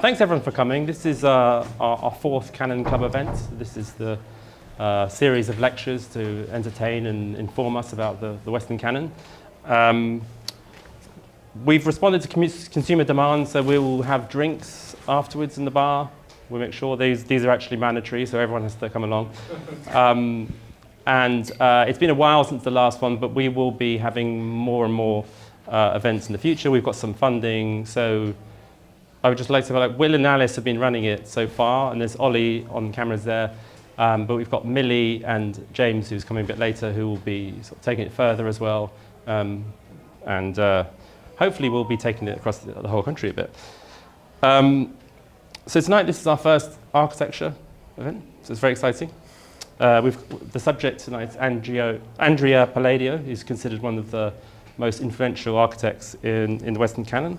Thanks everyone for coming. This is our fourth Canon Club event. This is the series of lectures to entertain and inform us about the Western Canon. We've responded to consumer demand, so we will have drinks afterwards in the bar. We'll make sure these are actually mandatory, so everyone has to come along. It's been a while since the last one, but we will be having more and more events in the future. We've got some funding, so I would just like to say, Will and Alice have been running it so far, and there's Ollie on cameras there. But we've got Millie and James, who's coming a bit later, who will be sort of taking it further as well. Hopefully we'll be taking it across the whole country a bit. So tonight, this is our first architecture event, so it's very exciting. The subject tonight is Andrea Palladio, who's considered one of the most influential architects in the Western Canon.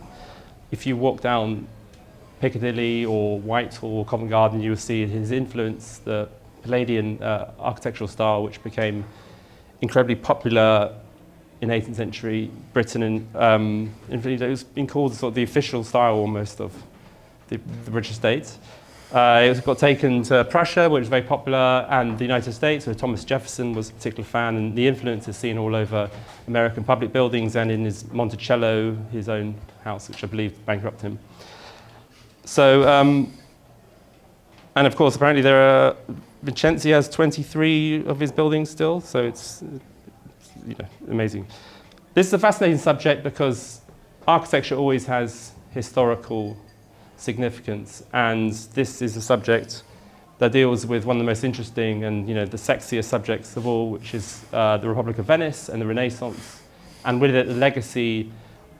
If you walk down Piccadilly or Whitehall or Covent Garden, you will see his influence, the Palladian architectural style, which became incredibly popular in 18th century Britain, and it was being called sort of the official style almost of the British state. It got taken to Prussia, which was very popular, and the United States, where Thomas Jefferson was a particular fan, and the influence is seen all over American public buildings and in his Monticello, his own house, which I believe bankrupted him. So, and of course, apparently Vincenzi has 23 of his buildings still, so it's amazing. This is a fascinating subject because architecture always has historical significance, and this is a subject that deals with one of the most interesting and the sexiest subjects of all, which is the Republic of Venice and the Renaissance, and with it the legacy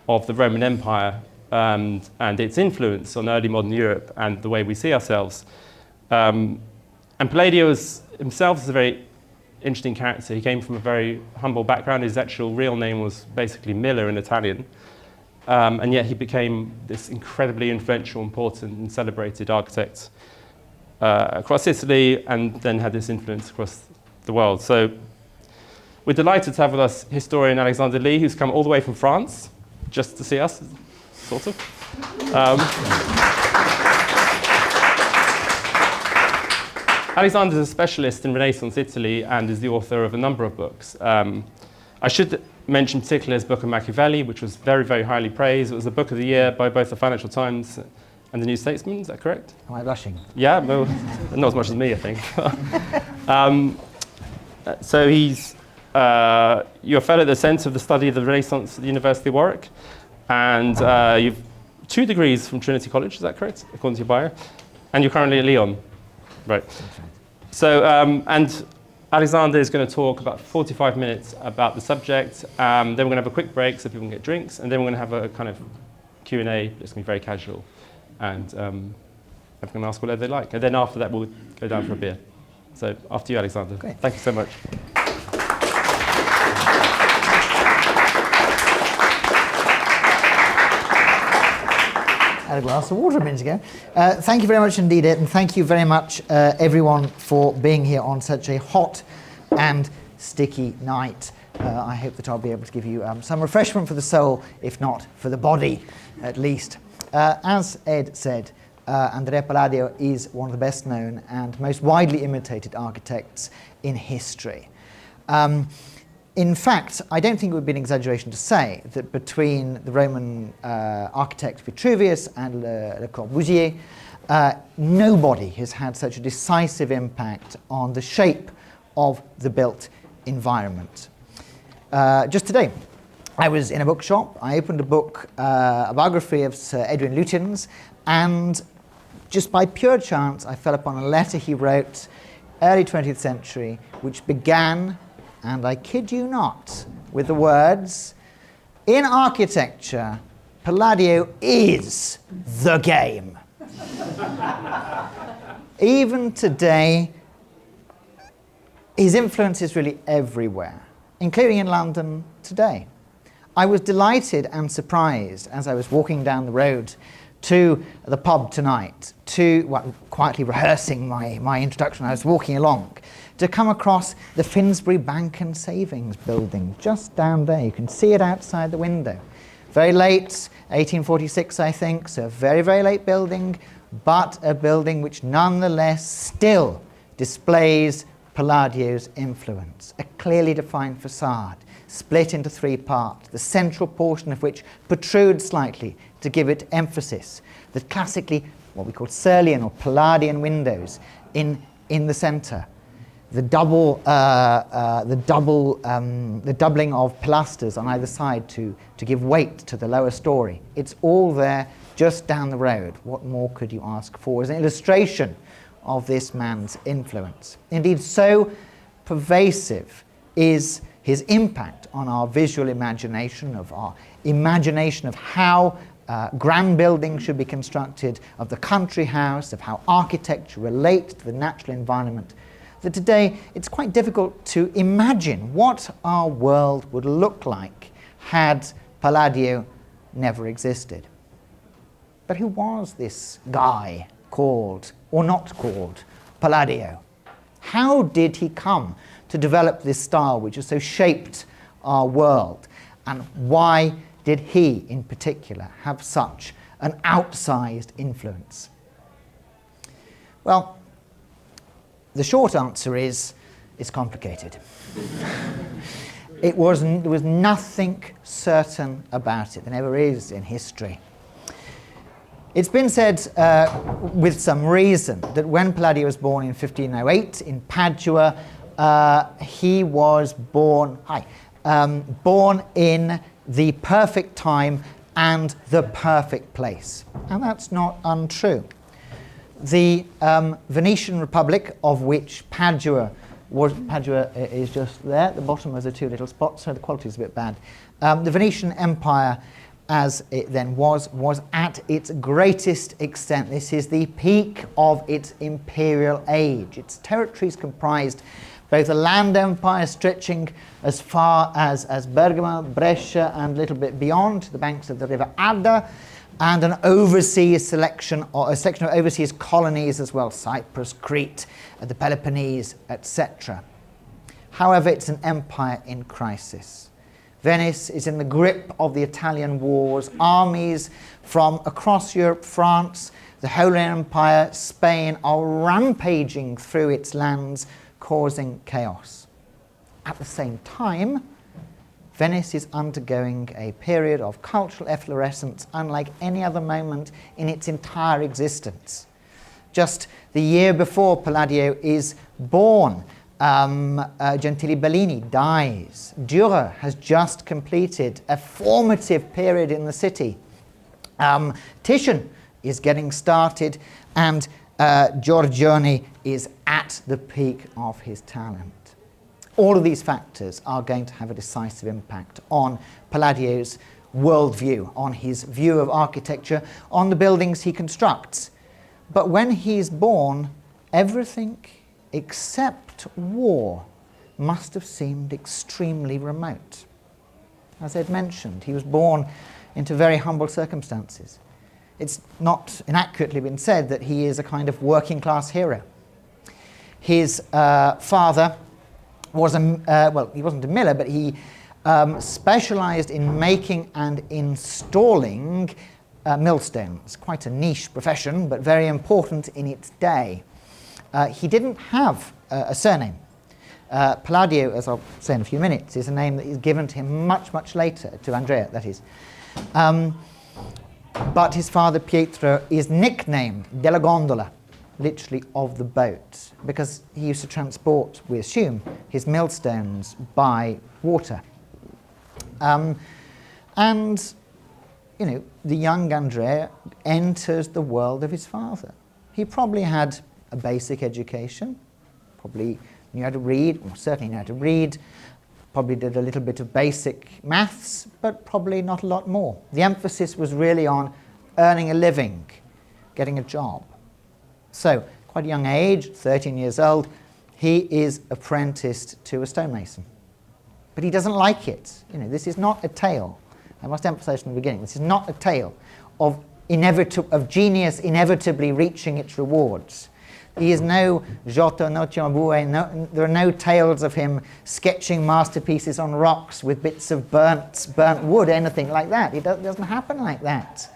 of the Roman Empire and its influence on early modern Europe and the way we see ourselves. And Palladio himself is a very interesting character. He came from a very humble background. His actual real name was basically Miller in Italian. And yet he became this incredibly influential, important, and celebrated architect across Italy, and then had this influence across the world. So we're delighted to have with us historian Alexander Lee, who's come all the way from France just to see us, sort of. Alexander is a specialist in Renaissance Italy and is the author of a number of books. I should mention particularly his book on Machiavelli, which was very, very highly praised. It was the book of the year by both the Financial Times and the New Statesman. Is that correct? Am I blushing? Yeah, no, not as much as me, I think. So he's you're a fellow at the Centre of the Study of the Renaissance at the University of Warwick, and you've 2 degrees from Trinity College. Is that correct, according to your bio? And you're currently at Lyon, right? So and Alexander is going to talk about 45 minutes about the subject. Then we're going to have a quick break so people can get drinks, and then we're going to have a kind of Q&A. It's going to be very casual, and everyone can ask whatever they like. And then after that, we'll go down for a beer. So after you, Alexander. Great. Thank you so much. I had a glass of water a minute ago. Thank you very much indeed, Ed, and thank you very much, everyone, for being here on such a hot and sticky night. I hope that I'll be able to give you some refreshment for the soul, if not for the body, at least. As Ed said, Andrea Palladio is one of the best known and most widely imitated architects in history. In fact, I don't think it would be an exaggeration to say that between the Roman architect Vitruvius and Le Corbusier, nobody has had such a decisive impact on the shape of the built environment. Just today, I was in a bookshop. I opened a book, a biography of Sir Edwin Lutyens, and just by pure chance, I fell upon a letter he wrote early 20th century, which began, and I kid you not, with the words, "In architecture, Palladio is the game." Even today, his influence is really everywhere, including in London today. I was delighted and surprised as I was walking down the road to the pub tonight, quietly rehearsing my introduction, I was walking along, to come across the Finsbury Bank and Savings building just down there. You can see it outside the window. Very late, 1846 I think, so a very, very late building, but a building which nonetheless still displays Palladio's influence. A clearly defined facade, split into three parts, the central portion of which protrudes slightly to give it emphasis. The classically, what we call Serlian or Palladian windows in the centre. The doubling of pilasters on either side to give weight to the lower story. It's all there just down the road. What more could you ask for as an illustration of this man's influence? Indeed, so pervasive is his impact on our visual imagination, of our imagination of how grand buildings should be constructed, of the country house, of how architecture relates to the natural environment, that today it's quite difficult to imagine what our world would look like had Palladio never existed. But who was this guy called, or not called, Palladio? How did he come to develop this style which has so shaped our world? And why did he, in particular, have such an outsized influence? Well, the short answer is, it's complicated. There was nothing certain about it. There never is in history. It's been said with some reason that when Palladio was born in 1508 in Padua, he was born in the perfect time and the perfect place. And that's not untrue. The Venetian Republic, of which Padua is just there at the bottom of the two little spots, so the quality is a bit bad. The Venetian Empire, as it then was at its greatest extent. This is the peak of its imperial age. Its territories comprised both a land empire stretching as far as Bergamo, Brescia, and a little bit beyond to the banks of the river Adda, and an overseas selection, or a selection of overseas colonies as well, Cyprus, Crete, the Peloponnese, etc. However, it's an empire in crisis. Venice is in the grip of the Italian wars. Armies from across Europe, France, the Holy Empire, Spain, are rampaging through its lands, causing chaos. At the same time, Venice is undergoing a period of cultural efflorescence unlike any other moment in its entire existence. Just the year before Palladio is born, Gentili Bellini dies. Dürer has just completed a formative period in the city. Titian is getting started, and Giorgione is at the peak of his talent. All of these factors are going to have a decisive impact on Palladio's worldview, on his view of architecture, on the buildings he constructs. But when he's born, everything except war must have seemed extremely remote. As I'd mentioned, he was born into very humble circumstances. It's not inaccurately been said that he is a kind of working class hero. His father was he wasn't a miller, but he specialized in making and installing millstones. Quite a niche profession, but very important in its day. He didn't have a surname. Palladio, as I'll say in a few minutes, is a name that is given to him much, much later, to Andrea, that is. But his father, Pietro, is nicknamed della gondola, literally of the boat, because he used to transport, we assume, his millstones by water. And, you know, the young Andrea enters the world of his father. He probably had a basic education, probably knew how to read, or certainly knew how to read, probably did a little bit of basic maths, but probably not a lot more. The emphasis was really on earning a living, getting a job. So, quite a young age, 13 years old, he is apprenticed to a stonemason. But he doesn't like it. You know, this is not a tale. I must emphasize from the beginning, this is not a tale of of genius inevitably reaching its rewards. He is no Giotto, no Cimabue, there are no tales of him sketching masterpieces on rocks with bits of burnt wood, anything like that. It doesn't happen like that.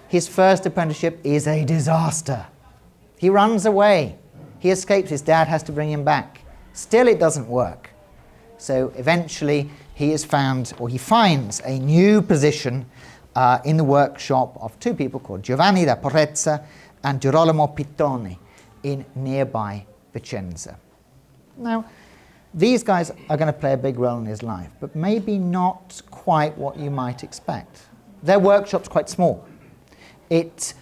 His first apprenticeship is a disaster. He runs away. He escapes. His dad has to bring him back. Still, it doesn't work. So eventually, he finds a new position in the workshop of two people called Giovanni da Porrezza and Girolamo Pittoni in nearby Vicenza. Now, these guys are going to play a big role in his life, but maybe not quite what you might expect. Their workshop's quite small. It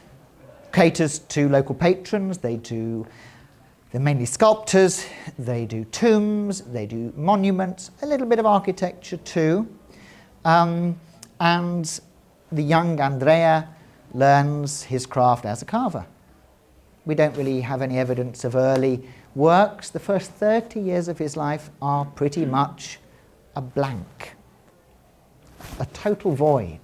caters to local patrons. They're mainly sculptors, they do tombs, they do monuments, a little bit of architecture too. And the young Andrea learns his craft as a carver. We don't really have any evidence of early works. The first 30 years of his life are pretty much a blank, a total void.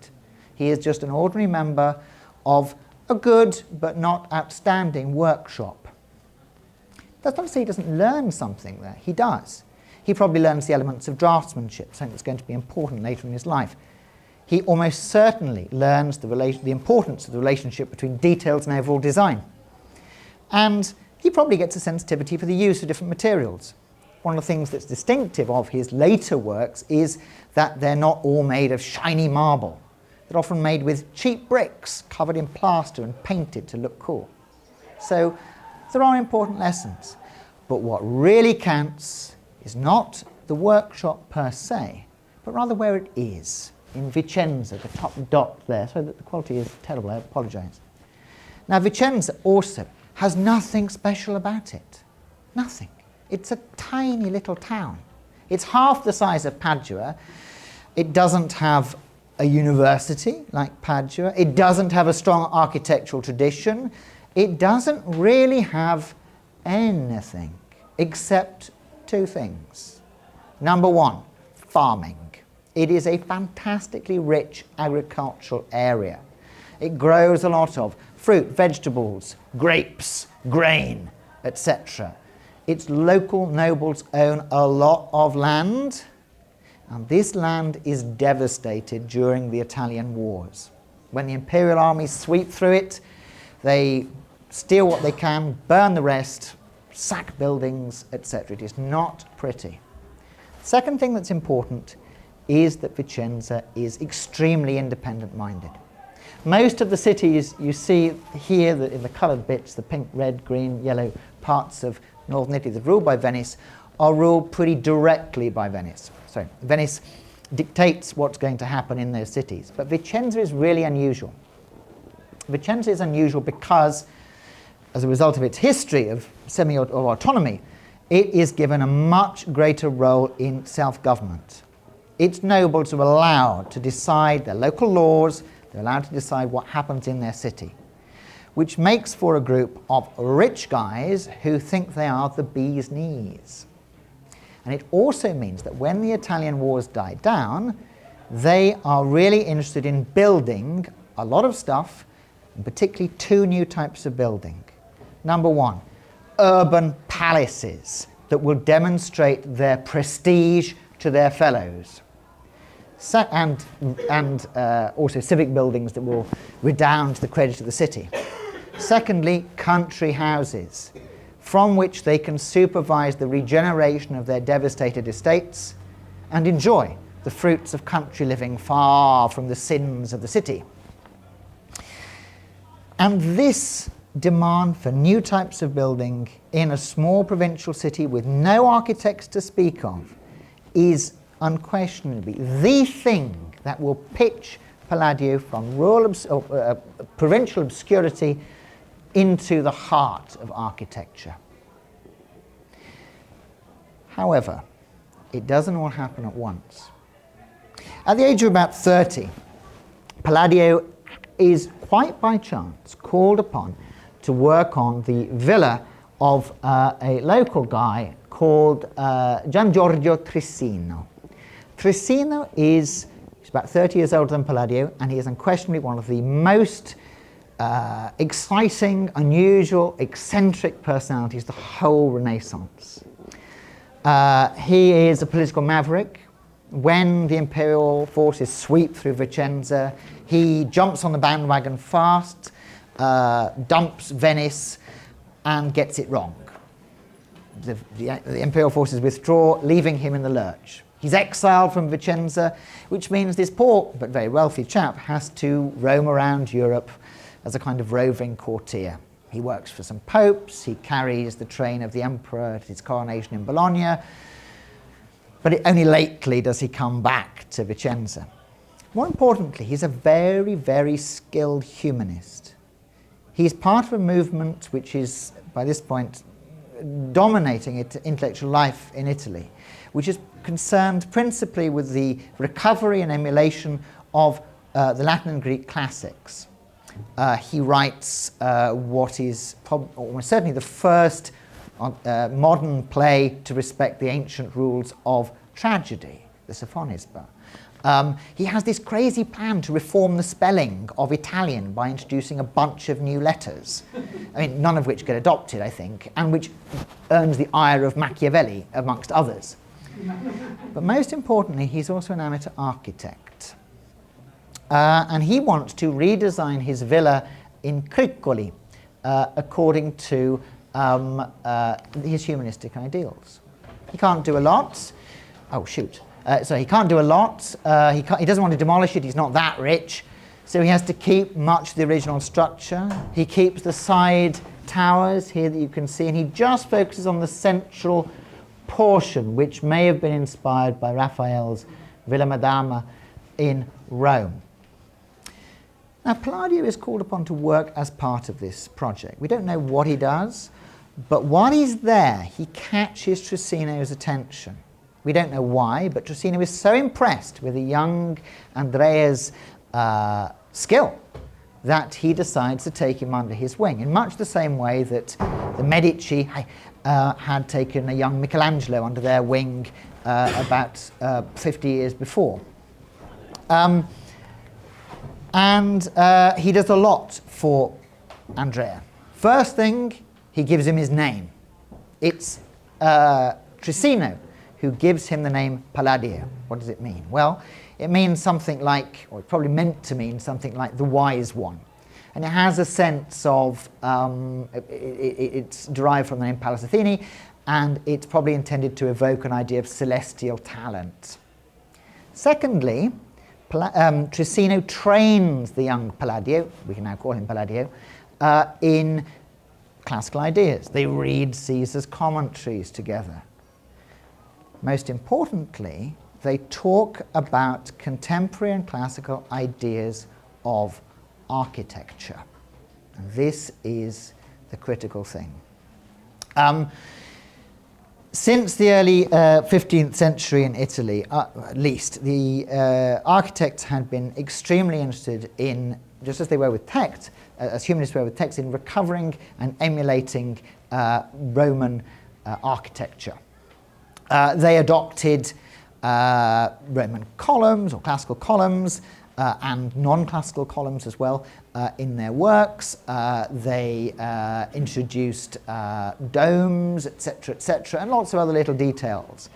He is just an ordinary member of a good but not outstanding workshop. That's not to say he doesn't learn something there. He does. He probably learns the elements of draftsmanship, something that's going to be important later in his life. He almost certainly learns the importance of the relationship between details and overall design. And he probably gets a sensitivity for the use of different materials. One of the things that's distinctive of his later works is that they're not all made of shiny marble. They're often made with cheap bricks covered in plaster and painted to look cool. So there are important lessons. But what really counts is not the workshop per se, but rather where it is, in Vicenza, the top dot there. So that the quality is terrible, I apologise. Now Vicenza also has nothing special about it. Nothing. It's a tiny little town. It's half the size of Padua. It doesn't have a university like Padua. It doesn't have a strong architectural tradition. It doesn't really have anything except two things. Number one, farming. It is a fantastically rich agricultural area. It grows a lot of fruit, vegetables, grapes, grain, etc. Its local nobles own a lot of land, and this land is devastated during the Italian wars. When the imperial armies sweep through it, they steal what they can, burn the rest, sack buildings, etc. It is not pretty. Second thing that's important is that Vicenza is extremely independent-minded. Most of the cities you see here in the coloured bits, the pink, red, green, yellow parts of northern Italy that are ruled by Venice, are ruled pretty directly by Venice. So Venice dictates what's going to happen in those cities. But Vicenza is really unusual. Vicenza is unusual because, as a result of its history of semi-autonomy, it is given a much greater role in self-government. Its nobles are allowed to decide their local laws, they're allowed to decide what happens in their city, which makes for a group of rich guys who think they are the bee's knees. And it also means that when the Italian wars die down, they are really interested in building a lot of stuff, and particularly two new types of building. Number one, urban palaces that will demonstrate their prestige to their fellows. And also civic buildings that will redound to the credit of the city. Secondly, country houses, from which they can supervise the regeneration of their devastated estates and enjoy the fruits of country living far from the sins of the city. And this demand for new types of building in a small provincial city with no architects to speak of is unquestionably the thing that will pitch Palladio from provincial obscurity into the heart of architecture. However, it doesn't all happen at once. At the age of about 30, Palladio is quite by chance called upon to work on the villa of a local guy called Gian Giorgio Trissino. Trissino is about 30 years older than Palladio, and he is unquestionably one of the most exciting, unusual, eccentric personalities the whole Renaissance. He is a political maverick. When the imperial forces sweep through Vicenza, he jumps on the bandwagon fast, dumps Venice, and gets it wrong. The imperial forces withdraw, leaving him in the lurch. He's exiled from Vicenza, which means this poor but very wealthy chap has to roam around Europe as a kind of roving courtier. He works for some popes, he carries the train of the emperor at his coronation in Bologna, but only lately does he come back to Vicenza. More importantly, he's a very, very skilled humanist. He's part of a movement which is, by this point, dominating intellectual life in Italy, which is concerned principally with the recovery and emulation of the Latin and Greek classics. He writes what is almost certainly the first modern play to respect the ancient rules of tragedy, the Sophonisba. He has this crazy plan to reform the spelling of Italian by introducing a bunch of new letters, I mean, none of which get adopted, I think, and which earns the ire of Machiavelli, amongst others. But most importantly, he's also an amateur architect. And he wants to redesign his villa in Criccoli according to his humanistic ideals. He can't do a lot. Oh, shoot. So he can't do a lot. He doesn't want to demolish it. He's not that rich. So he has to keep much of the original structure. He keeps the side towers here that you can see, and he just focuses on the central portion, which may have been inspired by Raphael's Villa Madama in Rome. Now, Palladio is called upon to work as part of this project. We don't know what he does, but while he's there, he catches Trissino's attention. We don't know why, but Trissino is so impressed with the young Andrea's skill that he decides to take him under his wing, in much the same way that the Medici had taken a young Michelangelo under their wing about 50 years before. And he does a lot for Andrea. First thing, he gives him his name. It's Trissino who gives him the name Palladio. What does it mean? Well, it means something like, or it probably meant to mean something like the wise one. And it has a sense of, it's derived from the name Pallas Athene, and it's probably intended to evoke an idea of celestial talent. Secondly, Trissino trains the young Palladio, we can now call him Palladio, in classical ideas. They read Caesar's commentaries together. Most importantly, they talk about contemporary and classical ideas of architecture. And this is the critical thing. Since the early 15th century in Italy, at least, the architects had been extremely interested in, just as they were with text, as humanists were with text, in recovering and emulating Roman architecture. They adopted Roman columns or classical columns and non-classical columns as well in their works. They introduced domes, etc., and lots of other little details.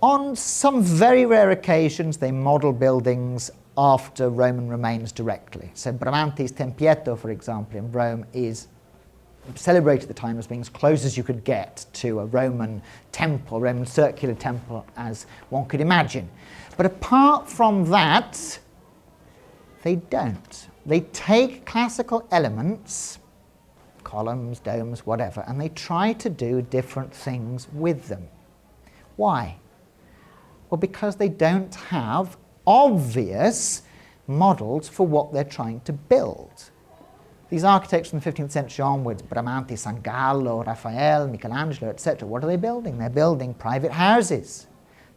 On some very rare occasions, they model buildings after Roman remains directly. So Bramante's Tempietto, for example, in Rome is celebrated at the time as being as close as you could get to a Roman temple, Roman circular temple, as one could imagine. But apart from that, they don't. They take classical elements, columns, domes, whatever, and they try to do different things with them. Why? Well, because they don't have obvious models for what they're trying to build. These architects from the 15th century onwards, Bramante, Sangallo, Raphael, Michelangelo, etc., what are they building? They're building private houses.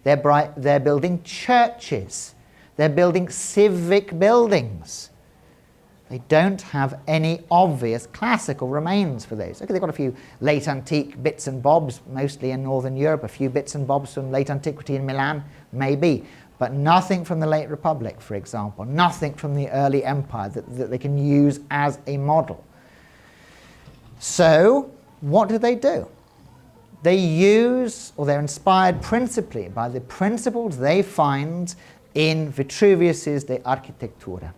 They're building churches. They're building civic buildings. They don't have any obvious classical remains for those. Okay, they've got a few late antique bits and bobs, mostly in Northern Europe, a few bits and bobs from late antiquity in Milan, maybe. but nothing from the late Republic, for example, nothing from the early Empire that they can use as a model. So what do? They use, or they're inspired principally by the principles they find in Vitruvius's De Architectura,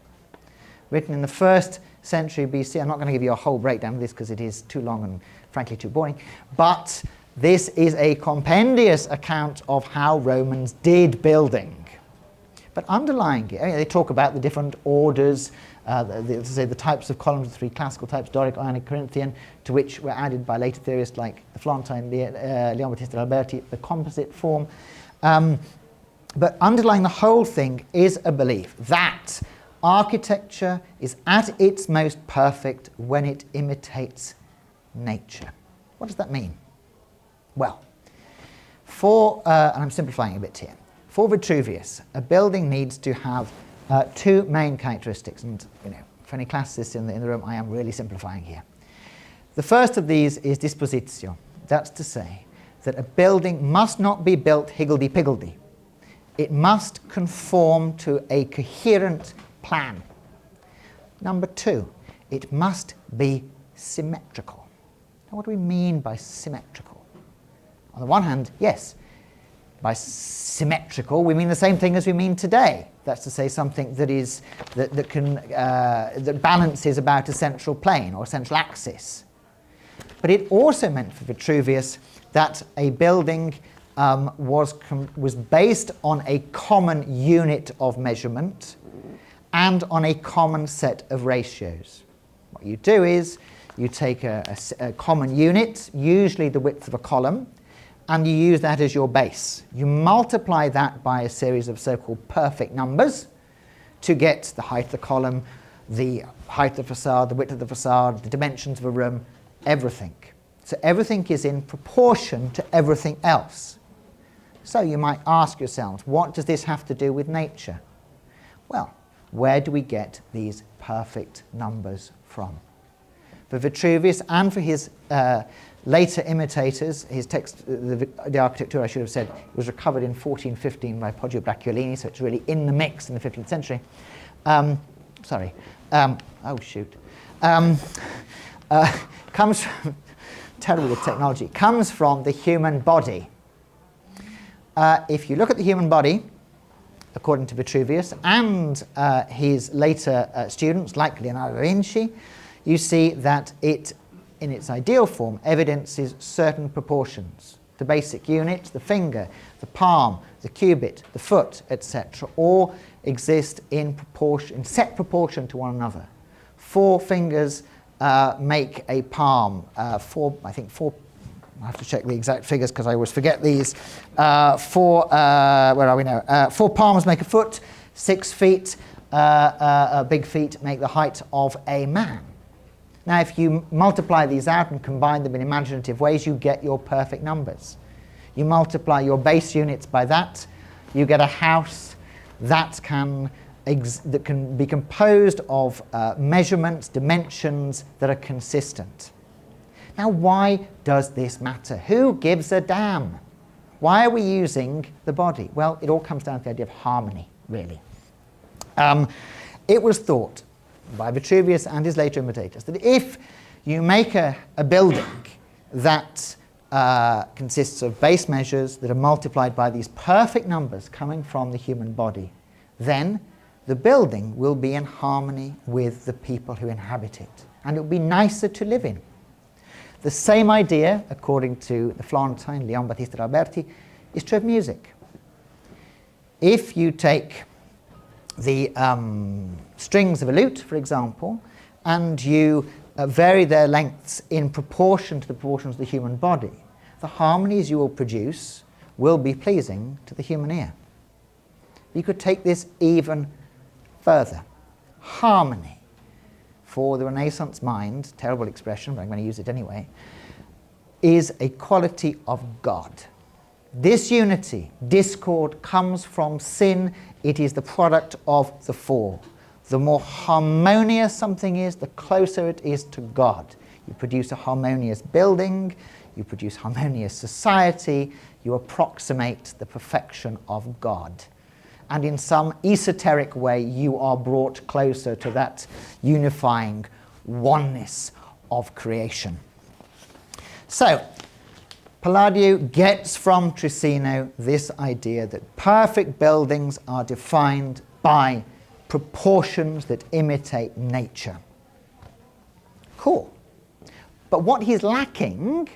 written in the 1st century BC. I'm not going to give you a whole breakdown of this because it is too long and frankly too boring, but this is a compendious account of how Romans did building. But underlying it, they talk about the different orders, the types of columns, the 3 classical types, Doric, Ionic, Corinthian, to which were added by later theorists like the Florentine, Leon Battista Alberti, the composite form. But underlying the whole thing is a belief that architecture is at its most perfect when it imitates nature. What does that mean? Well, and I'm simplifying a bit here, for Vitruvius, a building needs to have 2 main characteristics, and for any classicists in the room, I am really simplifying here. The first of these is dispositio. That's to say that a building must not be built higgledy-piggledy. It must conform to a coherent plan. Number 2, it must be symmetrical. Now, what do we mean by symmetrical? On the one hand, yes, by symmetrical we mean the same thing as we mean today. That's to say something that balances about a central plane or a central axis. But it also meant for Vitruvius that a building was based on a common unit of measurement and on a common set of ratios. What you do is you take a common unit, usually the width of a column, and you use that as your base. You multiply that by a series of so-called perfect numbers to get the height of the column, the height of the facade, the width of the facade, the dimensions of a room, everything. So everything is in proportion to everything else. So you might ask yourselves, what does this have to do with nature? Well, where do we get these perfect numbers from? For Vitruvius and for his later imitators, his text, the Architectura, I should have said, was recovered in 1415 by Poggio Bracciolini, so it's really in the mix in the 15th century. Comes from, terrible with technology, comes from the human body. If you look at the human body, according to Vitruvius and his later students, like Leonardo da Vinci, you see that it, in its ideal form, evidences certain proportions. The basic units, the finger, the palm, the cubit, the foot, etc., all exist in set proportion to one another. 4 fingers make a palm. I have to check the exact figures because I always forget these. 4 palms make a foot. 6 feet, big feet, make the height of a man. Now, if you multiply these out and combine them in imaginative ways, you get your perfect numbers. You multiply your base units by that, you get a house that can be composed of measurements, dimensions that are consistent. Now, why does this matter? Who gives a damn? Why are we using the body? Well, it all comes down to the idea of harmony, really. It was thought by Vitruvius and his later imitators that if you make a building that consists of base measures that are multiplied by these perfect numbers coming from the human body, then the building will be in harmony with the people who inhabit it, and it will be nicer to live in. The same idea, according to the Florentine Leon Battista Alberti, is true of music. If you take the strings of a lute, for example, and you vary their lengths in proportion to the proportions of the human body, the harmonies you will produce will be pleasing to the human ear. You could take this even further. Harmony, for the Renaissance mind, terrible expression, but I'm going to use it anyway, is a quality of God. Disunity, discord, comes from sin. It is the product of the fall. The more harmonious something is, the closer it is to God. You produce a harmonious building, you produce harmonious society, you approximate the perfection of God. and in some esoteric way you are brought closer to that unifying oneness of creation. So, Palladio gets from Trissino this idea that perfect buildings are defined by proportions that imitate nature. Cool. But what he's lacking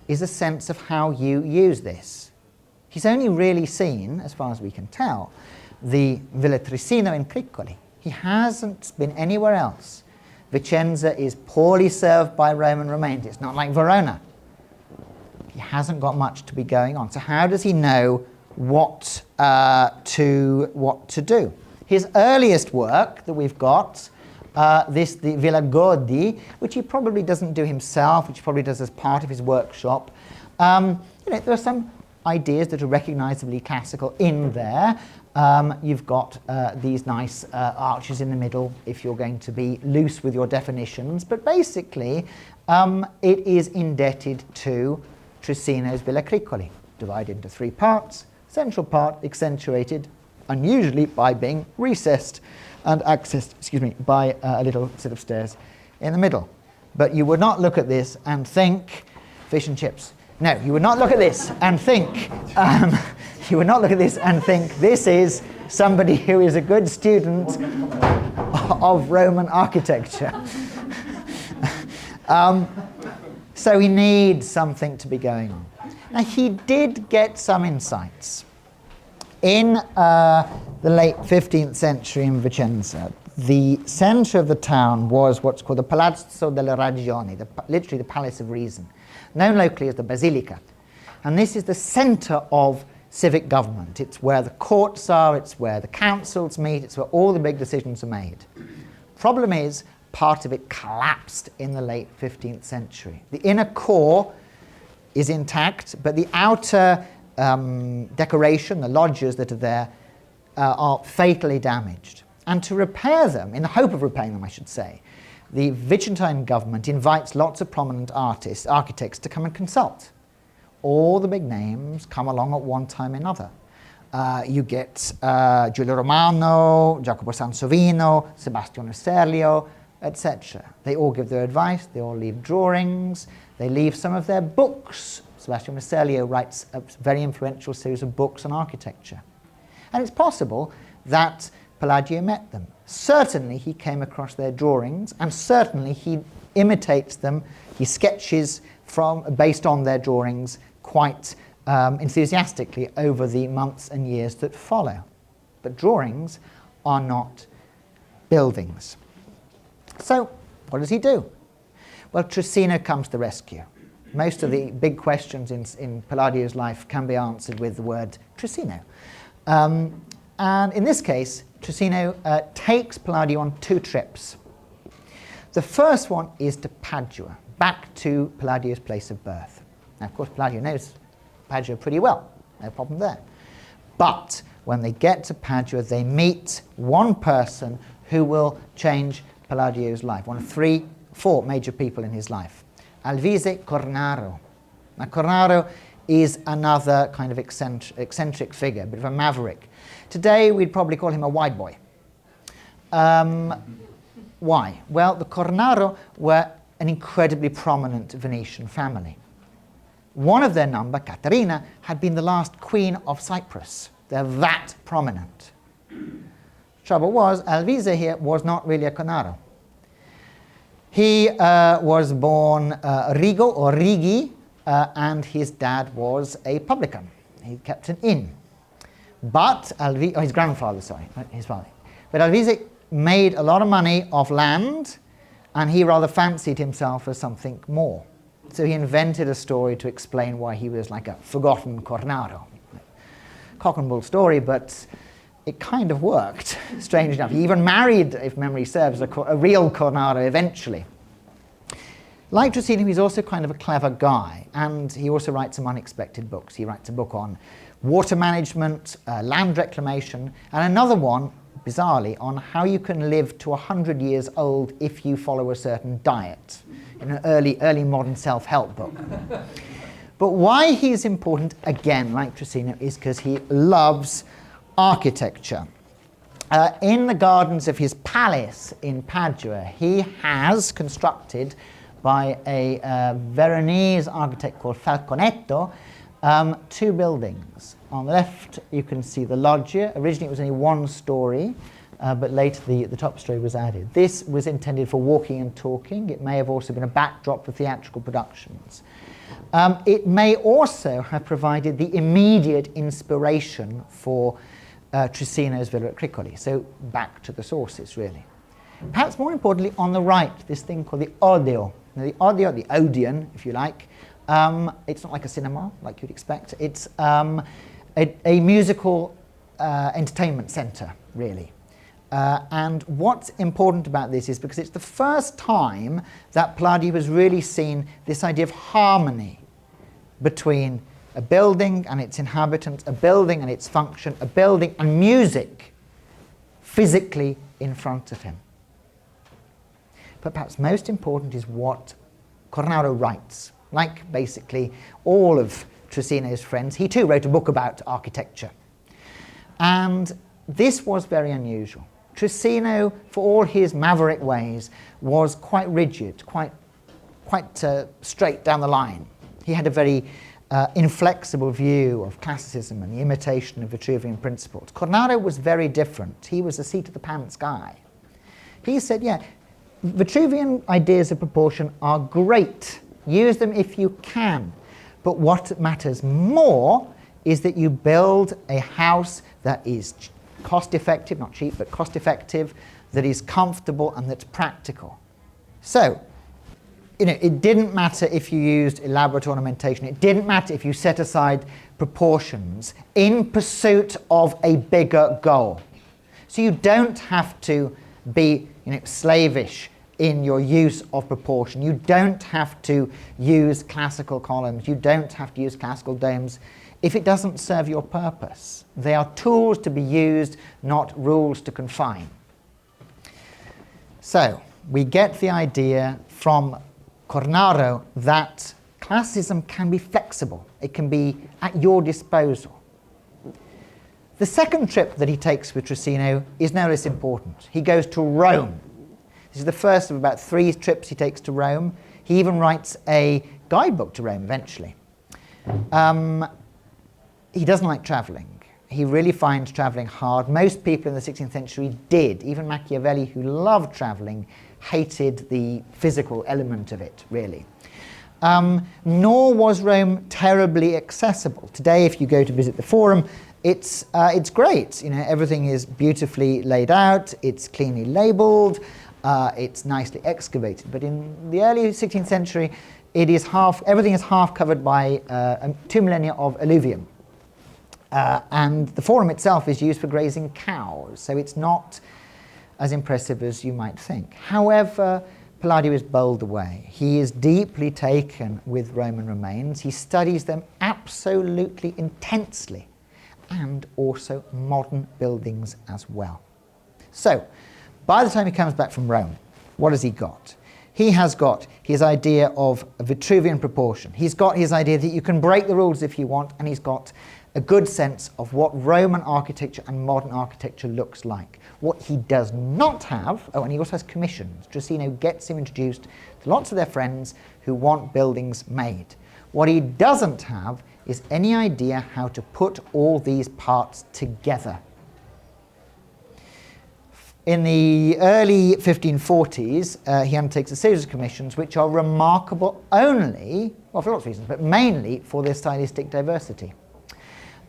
is a sense of how you use this. He's only really seen, as far as we can tell, the Villa Trissino in Criccoli. He hasn't been anywhere else. Vicenza is poorly served by Roman remains. It's not like Verona. He hasn't got much to be going on. So how does he know what to do? His earliest work that we've got, the Villa Godi, which he probably doesn't do himself, which he probably does as part of his workshop. There are some ideas that are recognizably classical in there. You've got these nice arches in the middle if you're going to be loose with your definitions. But basically, it is indebted to Trissino's Villa Criccoli, divided into three parts. Central part accentuated, unusually, by being recessed and accessed, by a little set of stairs in the middle. But you would not look at this and think fish and chips. No, you would not look at this and think this is somebody who is a good student of Roman architecture. So he needs something to be going on. Now, he did get some insights. In the late 15th century in Vicenza, the centre of the town was what's called the Palazzo delle Ragioni, literally the Palace of Reason, known locally as the Basilica. And this is the centre of civic government. It's where the courts are, it's where the councils meet, it's where all the big decisions are made. Problem is, part of it collapsed in the late 15th century. The inner core is intact, but the outer decoration, the loggias that are there, are fatally damaged. And to repair them, in the hope of repairing them, I should say, the Byzantine government invites lots of prominent architects to come and consult. All the big names come along at one time or another. You get Giulio Romano, Jacopo Sansovino, Sebastiano Serlio, etc. They all give their advice, they all leave drawings, they leave some of their books. Sebastiano Serlio writes a very influential series of books on architecture. And it's possible that Palladio met them. Certainly he came across their drawings, and certainly he imitates them, he sketches based on their drawings quite enthusiastically over the months and years that follow. But drawings are not buildings. So, what does he do? Well, Trissino comes to the rescue. Most of the big questions in Palladio's life can be answered with the word Trissino. And in this case, Trissino takes Palladio on two trips. The first one is to Padua, back to Palladio's place of birth. Now, of course, Palladio knows Padua pretty well, no problem there. But when they get to Padua, they meet one person who will change Palladio's life, one of four major people in his life. Alvise Cornaro. Now, Cornaro is another kind of eccentric figure, a bit of a maverick. Today, we'd probably call him a wide boy. Why? Well, the Cornaro were an incredibly prominent Venetian family. One of their number, Caterina, had been the last queen of Cyprus. They're that prominent. Trouble was, Alvise here was not really a Cornaro. He was born Rigo or Righi, and his dad was a publican. He kept an inn. But his grandfather, sorry, not his father. But Alvise made a lot of money off land, and he rather fancied himself as something more. So he invented a story to explain why he was like a forgotten Cornaro. Cock and bull story, but it kind of worked, strange enough. He even married, if memory serves, a real Cornaro eventually. Like Trissino, he's also kind of a clever guy, and he also writes some unexpected books. He writes a book on water management, land reclamation, and another one, bizarrely, on how you can live to 100 years old if you follow a certain diet, in an early modern self-help book. But why he's important, again, like Trissino, is because he loves architecture. In the gardens of his palace in Padua, he has constructed, by a Veronese architect called Falconetto, 2 buildings. On the left you can see the loggia. Originally it was only 1 story, but later the top story was added. This was intended for walking and talking. It may have also been a backdrop for theatrical productions. It may also have provided the immediate inspiration for Trissino's Villa at Cricoli, so back to the sources, really. Perhaps more importantly, on the right, this thing called the Odeo. Now, the Odeo, the Odeon, if you like, it's not like a cinema, like you'd expect. It's a musical entertainment centre, really. And what's important about this is because it's the first time that Palladio has really seen this idea of harmony between a building and its inhabitants, a building and its function, a building and music physically in front of him. But perhaps most important is what Cornaro writes. Like basically all of Trissino's friends, he too wrote a book about architecture. And this was very unusual. Trissino, for all his maverick ways, was quite rigid, quite straight down the line. He had a very inflexible view of classicism and the imitation of Vitruvian principles. Cornaro was very different. He was a seat-of-the-pants guy. He said, yeah, Vitruvian ideas of proportion are great. Use them if you can. But what matters more is that you build a house that is cost-effective, not cheap, but cost-effective, that is comfortable and that's practical. So, it didn't matter if you used elaborate ornamentation. It didn't matter if you set aside proportions in pursuit of a bigger goal. So you don't have to be slavish in your use of proportion. You don't have to use classical columns. You don't have to use classical domes if it doesn't serve your purpose. They are tools to be used, not rules to confine. So we get the idea from Cornaro that classicism can be flexible. It can be at your disposal. The second trip that he takes with Trissino is no less important. He goes to Rome. This is the first of about 3 trips he takes to Rome. He even writes a guidebook to Rome eventually. He doesn't like travelling. He really finds travelling hard. Most people in the 16th century did. Even Machiavelli, who loved travelling, hated the physical element of it, really. Nor was Rome terribly accessible. Today, if you go to visit the Forum, it's great. Everything is beautifully laid out. It's cleanly labelled. It's nicely excavated. But in the early 16th century, everything is half covered by 2 millennia of alluvium. And the Forum itself is used for grazing cows, so it's not as impressive as you might think. However, Palladio is bowled away. He is deeply taken with Roman remains. He studies them absolutely intensely, and also modern buildings as well. So, by the time he comes back from Rome, what has he got? He has got his idea of a Vitruvian proportion. He's got his idea that you can break the rules if you want, and he's got a good sense of what Roman architecture and modern architecture looks like. What he does not have, and he also has commissions. Trissino gets him introduced to lots of their friends who want buildings made. What he doesn't have is any idea how to put all these parts together. In the early 1540s, he undertakes a series of commissions which are remarkable only, well, for lots of reasons, but mainly for their stylistic diversity.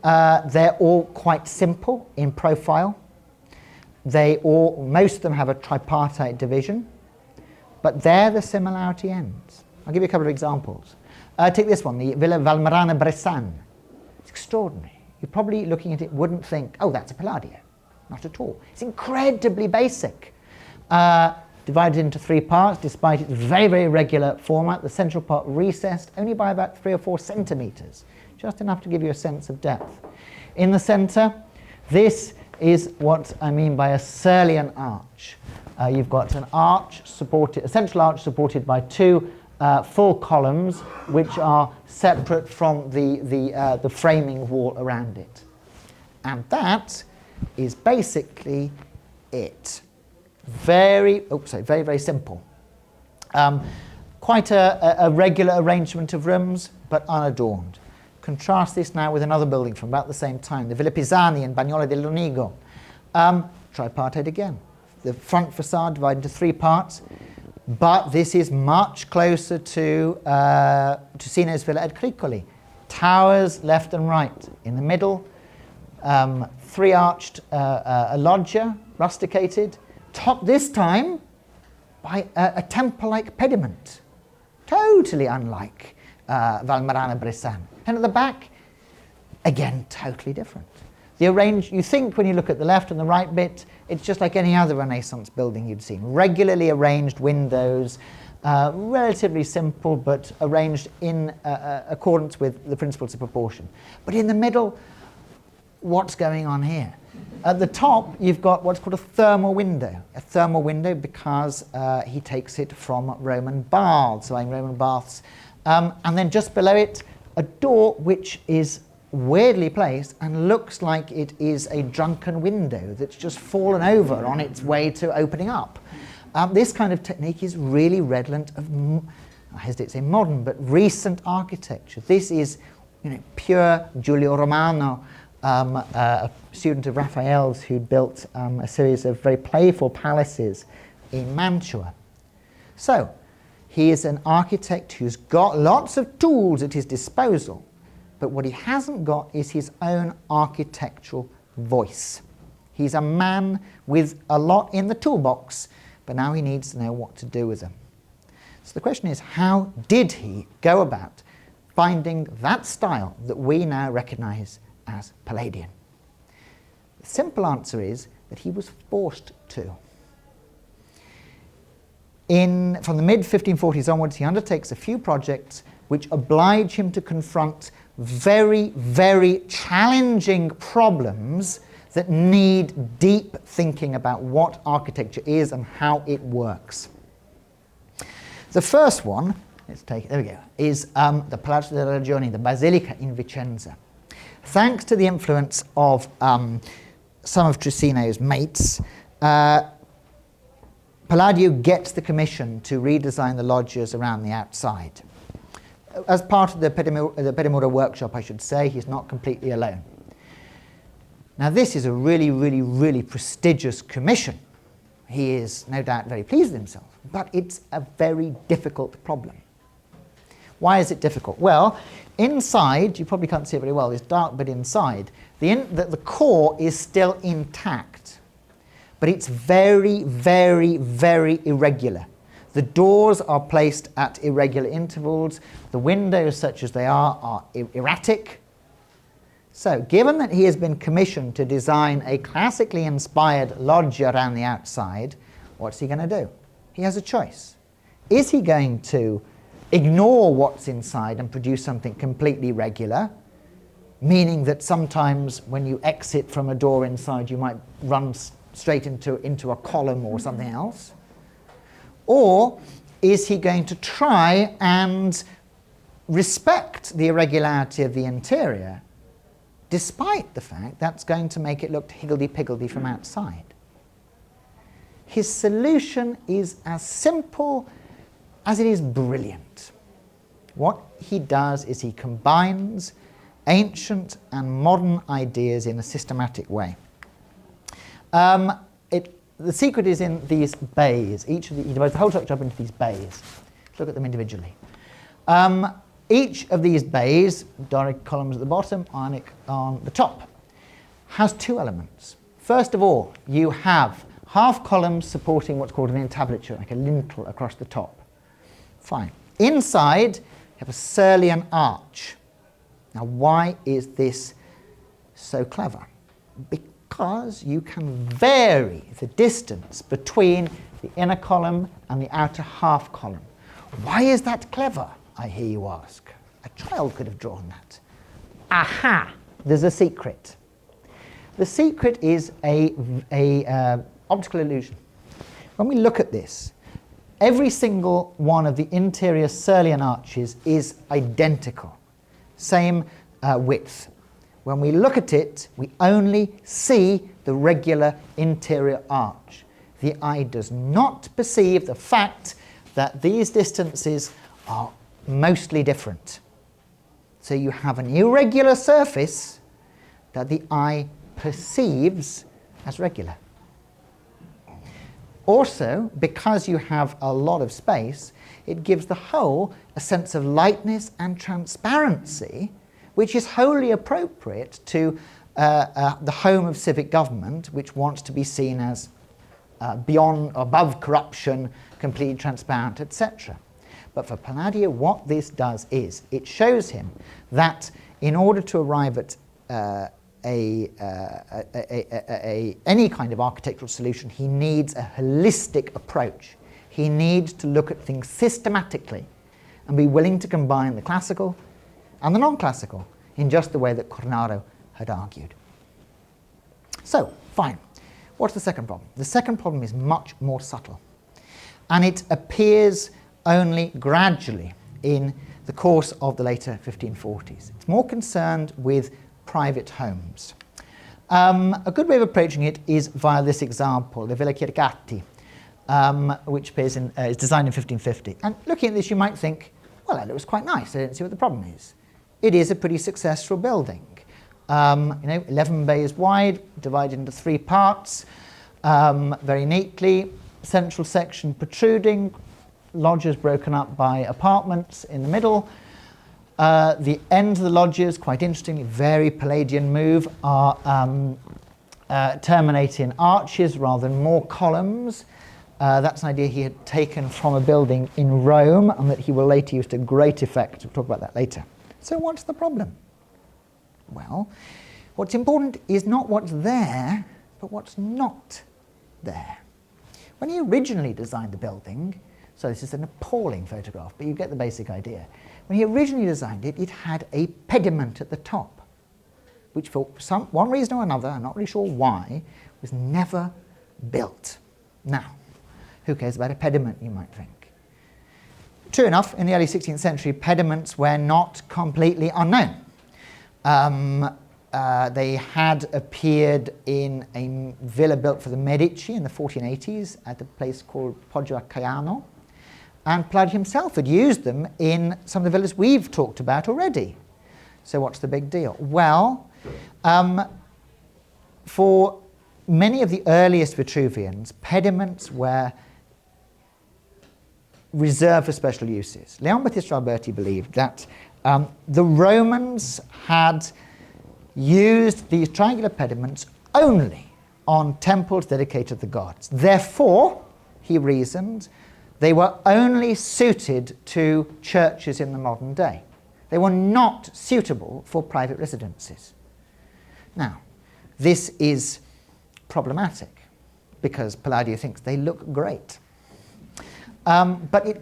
They're all quite simple in profile. Most of them have a tripartite division, but there the similarity ends. I'll give you a couple of examples. Take this one, the Villa Valmarana Bressan. It's extraordinary. You're probably looking at it wouldn't think, oh, that's a Palladio. Not at all. It's incredibly basic. Divided into 3 parts, despite its very, very regular format. The central part recessed only by about 3 or 4 centimetres, just enough to give you a sense of depth. In the centre, this is what I mean by a Serlian arch. You've got an arch a central arch supported by 2 full columns, which are separate from the framing wall around it. And that is basically it. Very, very simple. Quite a regular arrangement of rooms, but unadorned. Contrast this now with another building from about the same time, the Villa Pisani in Bagnoli dell'Onigo. Tripartite again. The front facade divided into 3 parts, but this is much closer to Ticino's Villa at Cricoli. Towers left and right. In the middle, 3-arched a loggia, rusticated, topped this time by a temple-like pediment, totally unlike Valmarana Bressan. And at the back, again, totally different. You think when you look at the left and the right bit, it's just like any other Renaissance building you'd seen. Regularly arranged windows, relatively simple, but arranged in accordance with the principles of proportion. But in the middle, what's going on here? At the top, you've got what's called a thermal window. A thermal window because he takes it from Roman baths, so Roman baths. And then just below it, a door which is weirdly placed and looks like it is a drunken window that's just fallen over on its way to opening up. This kind of technique is really redolent of, I hesitate to say modern, but recent architecture. This is pure Giulio Romano, a student of Raphael's who built a series of very playful palaces in Mantua. So, he is an architect who's got lots of tools at his disposal, but what he hasn't got is his own architectural voice. He's a man with a lot in the toolbox, but now he needs to know what to do with them. So the question is, how did he go about finding that style that we now recognize as Palladian? The simple answer is that he was forced to. From the mid-1540s onwards, he undertakes a few projects which oblige him to confront very, very challenging problems that need deep thinking about what architecture is and how it works. The first one, there we go, is the Palazzo delle Regioni, the Basilica in Vicenza. Thanks to the influence of some of Trissino's mates, Palladio gets the commission to redesign the loggias around the outside. As part of the Pedimura workshop, I should say, he's not completely alone. Now this is a really, really, really prestigious commission. He is no doubt very pleased with himself, but it's a very difficult problem. Why is it difficult? Well, inside, you probably can't see it very well, it's dark, but inside, the core is still intact, but it's very, very, very irregular. The doors are placed at irregular intervals. The windows, such as they are erratic. So, given that he has been commissioned to design a classically inspired loggia around the outside, what's he going to do? He has a choice. Is he going to ignore what's inside and produce something completely regular, meaning that sometimes when you exit from a door inside, you might run straight into a column or something else? Or is he going to try and respect the irregularity of the interior, despite the fact that's going to make it look higgledy-piggledy from outside? His solution is as simple as it is brilliant. What he does is he combines ancient and modern ideas in a systematic way. The secret is in these bays. He divides the whole structure up into these bays. Let's look at them individually. Each of these bays, Doric columns at the bottom, Ionic on the top, has two elements. First of all, you have half columns supporting what's called an entablature, like a lintel across the top. Fine. Inside, you have a Serlian arch. Now, why is this so clever? Because you can vary the distance between the inner column and the outer half column. Why is that clever, I hear you ask? A child could have drawn that. Aha! There's a secret. The secret is a optical illusion. When we look at this, every single one of the interior Serlian arches is identical, same width. When we look at it, we only see the regular interior arch. The eye does not perceive the fact that these distances are mostly different. So you have an irregular surface that the eye perceives as regular. Also, because you have a lot of space, it gives the whole a sense of lightness and transparency, which is wholly appropriate to the home of civic government, which wants to be seen as above corruption, completely transparent, etc. But for Palladio, what this does is it shows him that in order to arrive at any kind of architectural solution, he needs a holistic approach. He needs to look at things systematically and be willing to combine the classical and the non-classical in just the way that Cornaro had argued. So, fine. What's the second problem? The second problem is much more subtle, and it appears only gradually in the course of the later 1540s. It's more concerned with private homes. A good way of approaching it is via this example, the Villa Chiaricati, which appears is designed in 1550. And looking at this, you might think, well, that looks quite nice. I don't see what the problem is. It is a pretty successful building. 11 bays wide, divided into 3 parts, very neatly. Central section protruding, lodges broken up by apartments in the middle. The ends of the lodges, quite interestingly, very Palladian move, are terminate in arches rather than more columns. That's an idea he had taken from a building in Rome and that he will later use to great effect. We'll talk about that later. So what's the problem? Well, what's important is not what's there, but what's not there. When he originally designed the building, so this is an appalling photograph, but you get the basic idea. When he originally designed it, it had a pediment at the top, which for one reason or another, I'm not really sure why, was never built. Now, who cares about a pediment, you might think? True enough, in the early 16th century, pediments were not completely unknown. They had appeared in a villa built for the Medici in the 1480s at a place called Poggio a Caiano, and Palladio himself had used them in some of the villas we've talked about already. So what's the big deal? Well, for many of the earliest Vitruvians, pediments were reserved for special uses. Leon Battista Alberti believed that the Romans had used these triangular pediments only on temples dedicated to the gods. Therefore, he reasoned, they were only suited to churches in the modern day. They were not suitable for private residences. Now, this is problematic because Palladio thinks they look great. But it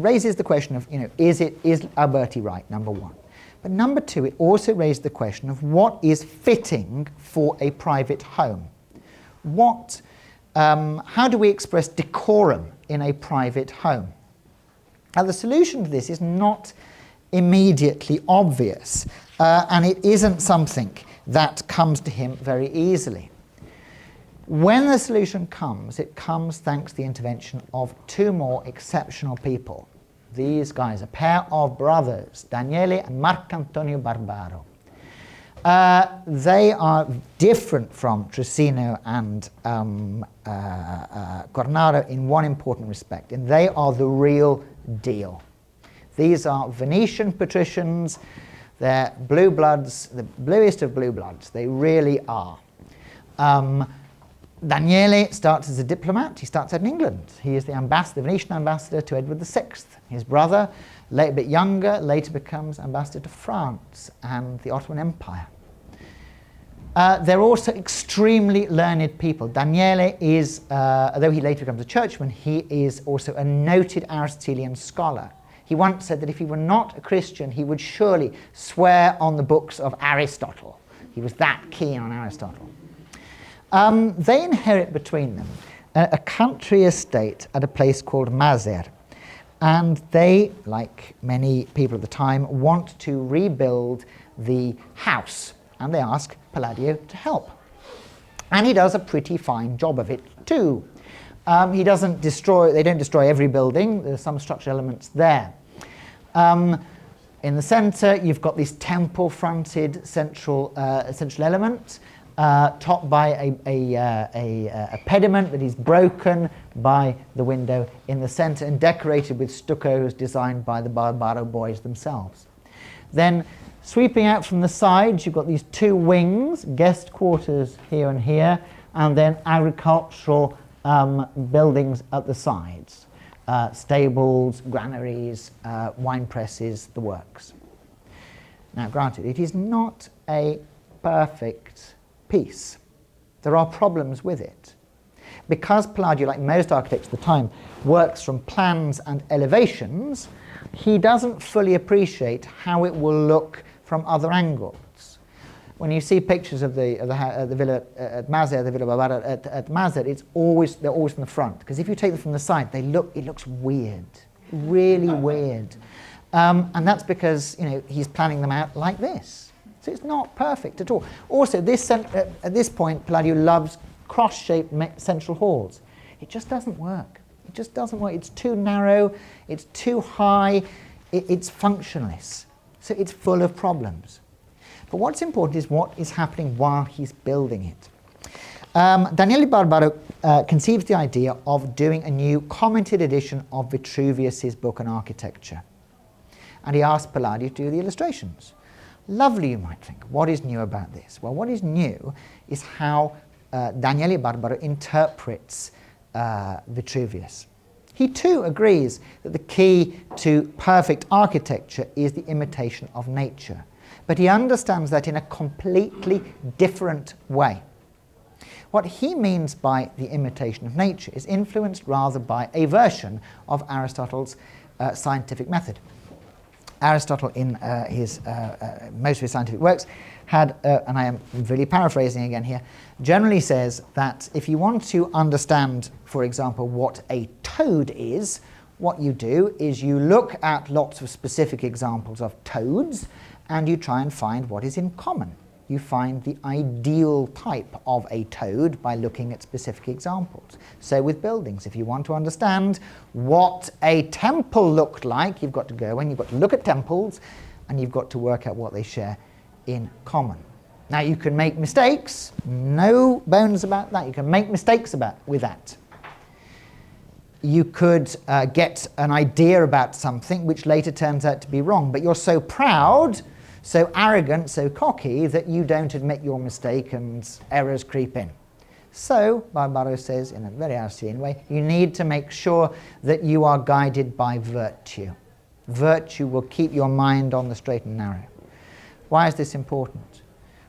raises the question of, is Alberti right, number one? But number two, it also raised the question of what is fitting for a private home. How do we express decorum in a private home? Now, the solution to this is not immediately obvious, and it isn't something that comes to him very easily. When the solution comes, it comes thanks to the intervention of 2 more exceptional people. These guys, a pair of brothers, Daniele and Marcantonio Barbaro. They are different from Trissino and Cornaro in one important respect, and they are the real deal. These are Venetian patricians. They're blue bloods, the bluest of blue bloods. They really are. Daniele starts as a diplomat. He starts out in England. He is the Venetian ambassador to Edward VI. His brother, a bit younger, later becomes ambassador to France and the Ottoman Empire. They're also extremely learned people. Daniele is, although he later becomes a churchman, he is also a noted Aristotelian scholar. He once said that if he were not a Christian, he would surely swear on the books of Aristotle. He was that keen on Aristotle. They inherit between them a country estate at a place called Mazer, and they, like many people at the time, want to rebuild the house and they ask Palladio to help. And he does a pretty fine job of it too. They don't destroy every building, there's some structural elements there. In the centre, you've got this temple-fronted central element, topped by a pediment that is broken by the window in the centre and decorated with stuccos designed by the Barbaro boys themselves. Then, sweeping out from the sides, you've got these two wings, guest quarters here, and then agricultural buildings at the sides. Stables, granaries, wine presses, the works. Now, granted, it is not a perfect piece. There are problems with it. Because Palladio, like most architects of the time, works from plans and elevations, he doesn't fully appreciate how it will look from other angles. When you see pictures of the villa at Mazet, the Villa Barbara at Mazet, they're always from the front. Because if you take them from the side, it looks weird, really weird. And that's because he's planning them out like this. So it's not perfect at all. Also, at this point, Palladio loves cross-shaped central halls. It just doesn't work. It just doesn't work. It's too narrow. It's too high. It's functionless. So it's full of problems. But what's important is what is happening while he's building it. Daniele Barbaro conceives the idea of doing a new commented edition of Vitruvius's book on architecture. And he asked Palladio to do the illustrations. Lovely, you might think. What is new about this? Well, what is new is how Daniele Barbaro interprets Vitruvius. He too agrees that the key to perfect architecture is the imitation of nature. But he understands that in a completely different way. What he means by the imitation of nature is influenced rather by a version of Aristotle's scientific method. Aristotle, in most of his scientific works, had, and I am really paraphrasing again here, generally says that if you want to understand, for example, what a toad is, what you do is you look at lots of specific examples of toads and you try and find what is in common. You find the ideal type of a toad by looking at specific examples. So with buildings, if you want to understand what a temple looked like, you've got to go and you've got to look at temples and you've got to work out what they share in common. Now you can make mistakes, no bones about that. You can make mistakes with that. You could get an idea about something which later turns out to be wrong, but you're so proud, so arrogant, so cocky that you don't admit your mistake and errors creep in. So, Barbaro says in a very Aristotelian way, you need to make sure that you are guided by virtue. Virtue will keep your mind on the straight and narrow. Why is this important?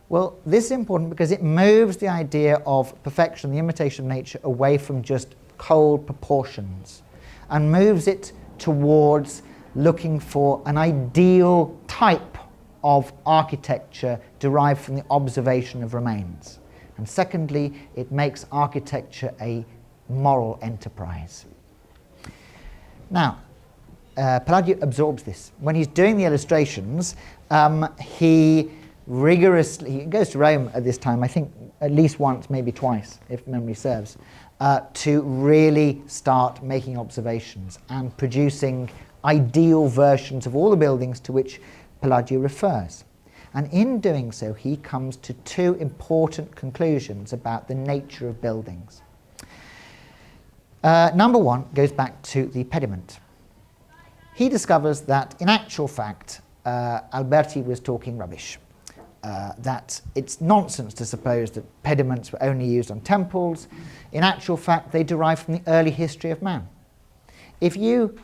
Well, this is important because it moves the idea of perfection, the imitation of nature, away from just cold proportions and moves it towards looking for an ideal type of architecture derived from the observation of remains. And secondly, it makes architecture a moral enterprise. Now, Palladio absorbs this. When he's doing the illustrations, he goes to Rome at this time, I think at least once, maybe twice, if memory serves, to really start making observations and producing ideal versions of all the buildings to which Palladio refers. And in doing so, he comes to two important conclusions about the nature of buildings. Number one goes back to the pediment. He discovers that, in actual fact, Alberti was talking rubbish. That it's nonsense to suppose that pediments were only used on temples. In actual fact, they derive from the early history of man. If you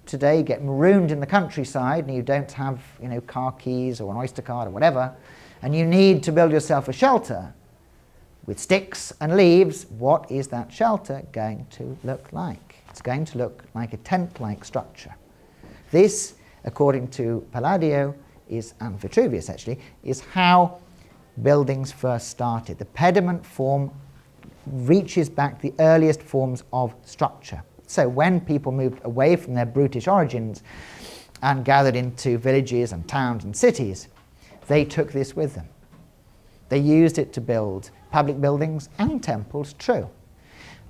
today get marooned in the countryside and you don't have, car keys or an Oyster card or whatever, and you need to build yourself a shelter with sticks and leaves, what is that shelter going to look like? It's going to look like a tent-like structure. This, according to Palladio, and Vitruvius actually, is how buildings first started. The pediment form reaches back the earliest forms of structure. So when people moved away from their brutish origins and gathered into villages and towns and cities, they took this with them. They used it to build public buildings and temples, true,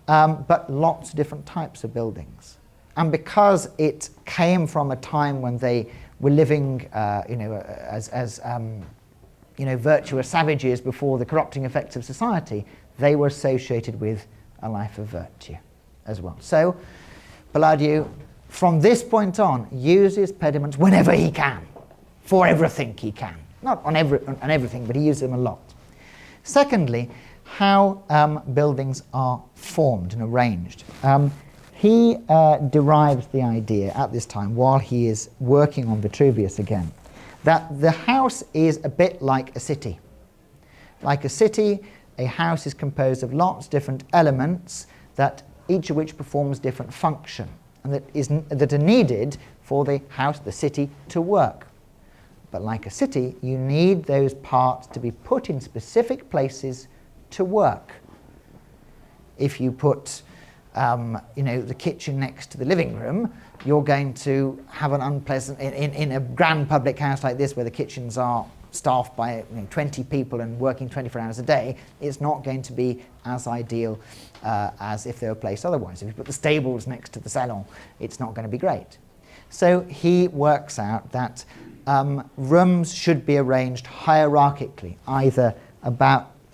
but lots of different types of buildings. And because it came from a time when they were living, as virtuous savages before the corrupting effects of society, they were associated with a life of virtue as well. So Palladio, from this point on, uses pediments whenever he can, for everything he can. Not on everything, but he uses them a lot. Secondly, how buildings are formed and arranged. He derives the idea at this time, while he is working on Vitruvius again, that the house is a bit like a city. Like a city, a house is composed of lots of different elements, that each of which performs different function, and that are needed for the house, the city, to work. But like a city, you need those parts to be put in specific places to work. If you put the kitchen next to the living room, you're going to have an unpleasant, in a grand public house like this where the kitchens are staffed by 20 people and working 24 hours a day, it's not going to be as ideal as if they were placed otherwise. If you put the stables next to the salon, it's not going to be great. So he works out that rooms should be arranged hierarchically, either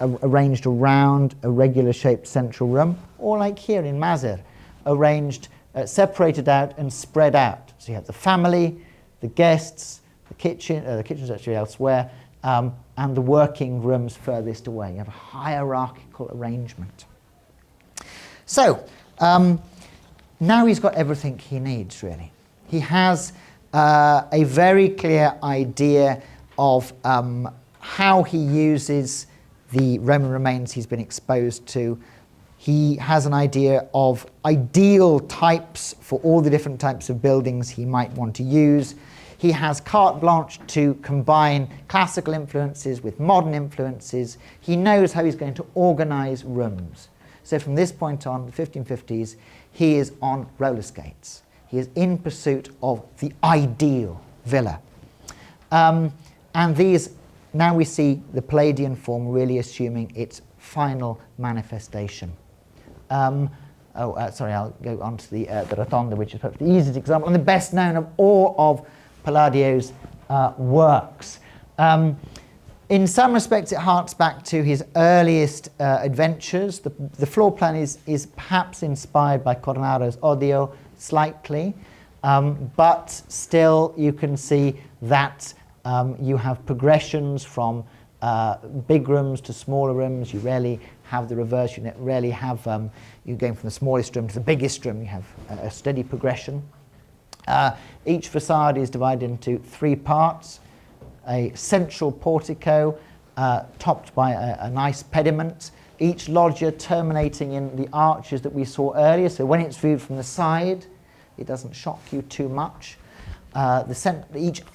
arranged around a regular shaped central room, or like here in Mazir, arranged, separated out and spread out. So you have the family, the guests, the kitchen's actually elsewhere, and the working rooms furthest away. You have a hierarchical arrangement. So now he's got everything he needs, really. He has a very clear idea of how he uses the Roman remains he's been exposed to. He has an idea of ideal types for all the different types of buildings he might want to use. He has carte blanche to combine classical influences with modern influences. He knows how he's going to organize rooms. So from this point on, the 1550s, he is on roller skates. He is in pursuit of the ideal villa. And these, now we see the Palladian form really assuming its final manifestation. I'll go on to the Rotonda, which is perhaps the easiest example and the best known of all of Palladio's works. In some respects, it harks back to his earliest adventures. The floor plan is perhaps inspired by Cornaro's Odio slightly, but still you can see that you have progressions from big rooms to smaller rooms. You rarely have the reverse. You rarely have, you're going from the smallest room to the biggest room. You have a steady progression. Each facade is divided into three parts. A central portico topped by a nice pediment, each loggia terminating in the arches that we saw earlier, so when it's viewed from the side it doesn't shock you too much.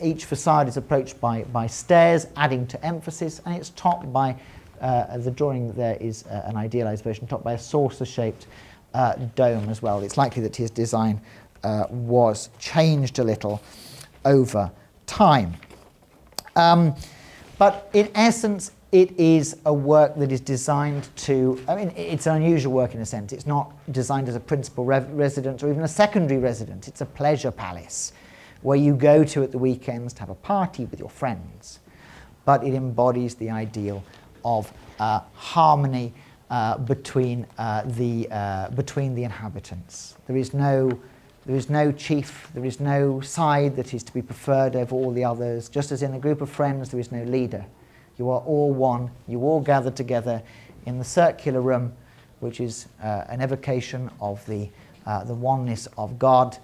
Each facade is approached by stairs, adding to emphasis, and it's topped by, the drawing there is an idealized version, topped by a saucer-shaped dome as well. It's likely that his design was changed a little over time. But in essence, it is a work that is designed to, it's an unusual work in a sense. It's not designed as a principal residence or even a secondary residence. It's a pleasure palace where you go to at the weekends to have a party with your friends. But it embodies the ideal of harmony between the inhabitants. There is no chief, there is no side that is to be preferred over all the others. Just as in a group of friends, there is no leader. You are all one. You all gather together in the circular room, which is an evocation of the oneness of God,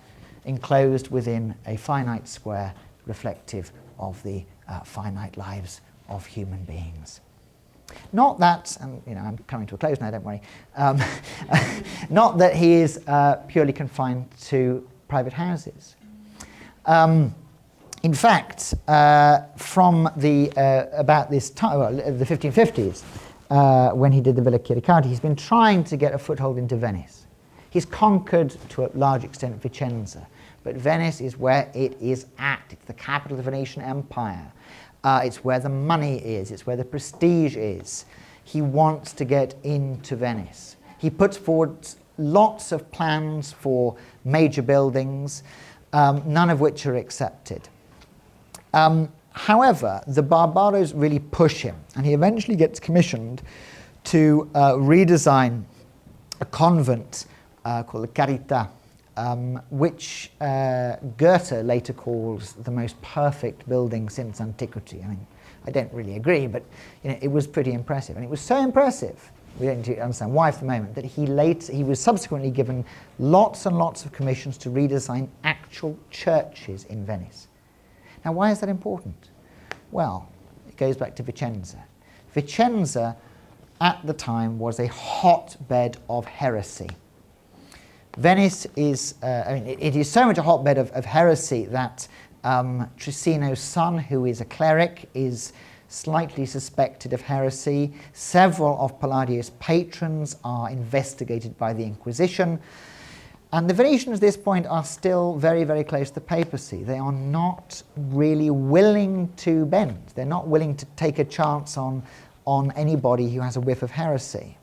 enclosed within a finite square, reflective of the finite lives of human beings. Not that, and I'm coming to a close now, don't worry, not that he is purely confined to private houses. In fact, from about this time, the 1550s, when he did the Villa Chiericati, he's been trying to get a foothold into Venice. He's conquered, to a large extent, Vicenza, but Venice is where it is at. It's the capital of the Venetian Empire. It's where the money is. It's where the prestige is. He wants to get into Venice. He puts forward lots of plans for major buildings, none of which are accepted. However, the Barbaros really push him, and he eventually gets commissioned to redesign a convent called the Carità, which Goethe later calls the most perfect building since antiquity. I mean, I don't really agree, but it was pretty impressive. And it was so impressive, we don't need to understand why for the moment, that he was subsequently given lots and lots of commissions to redesign actual churches in Venice. Now, why is that important? Well, it goes back to Vicenza. Vicenza, at the time, was a hotbed of heresy. Venice is, it is so much a hotbed of heresy that Trissino's son, who is a cleric, is slightly suspected of heresy. Several of Palladio's patrons are investigated by the Inquisition. And the Venetians at this point are still very, very close to the papacy. They are not really willing to bend. They're not willing to take a chance on anybody who has a whiff of heresy.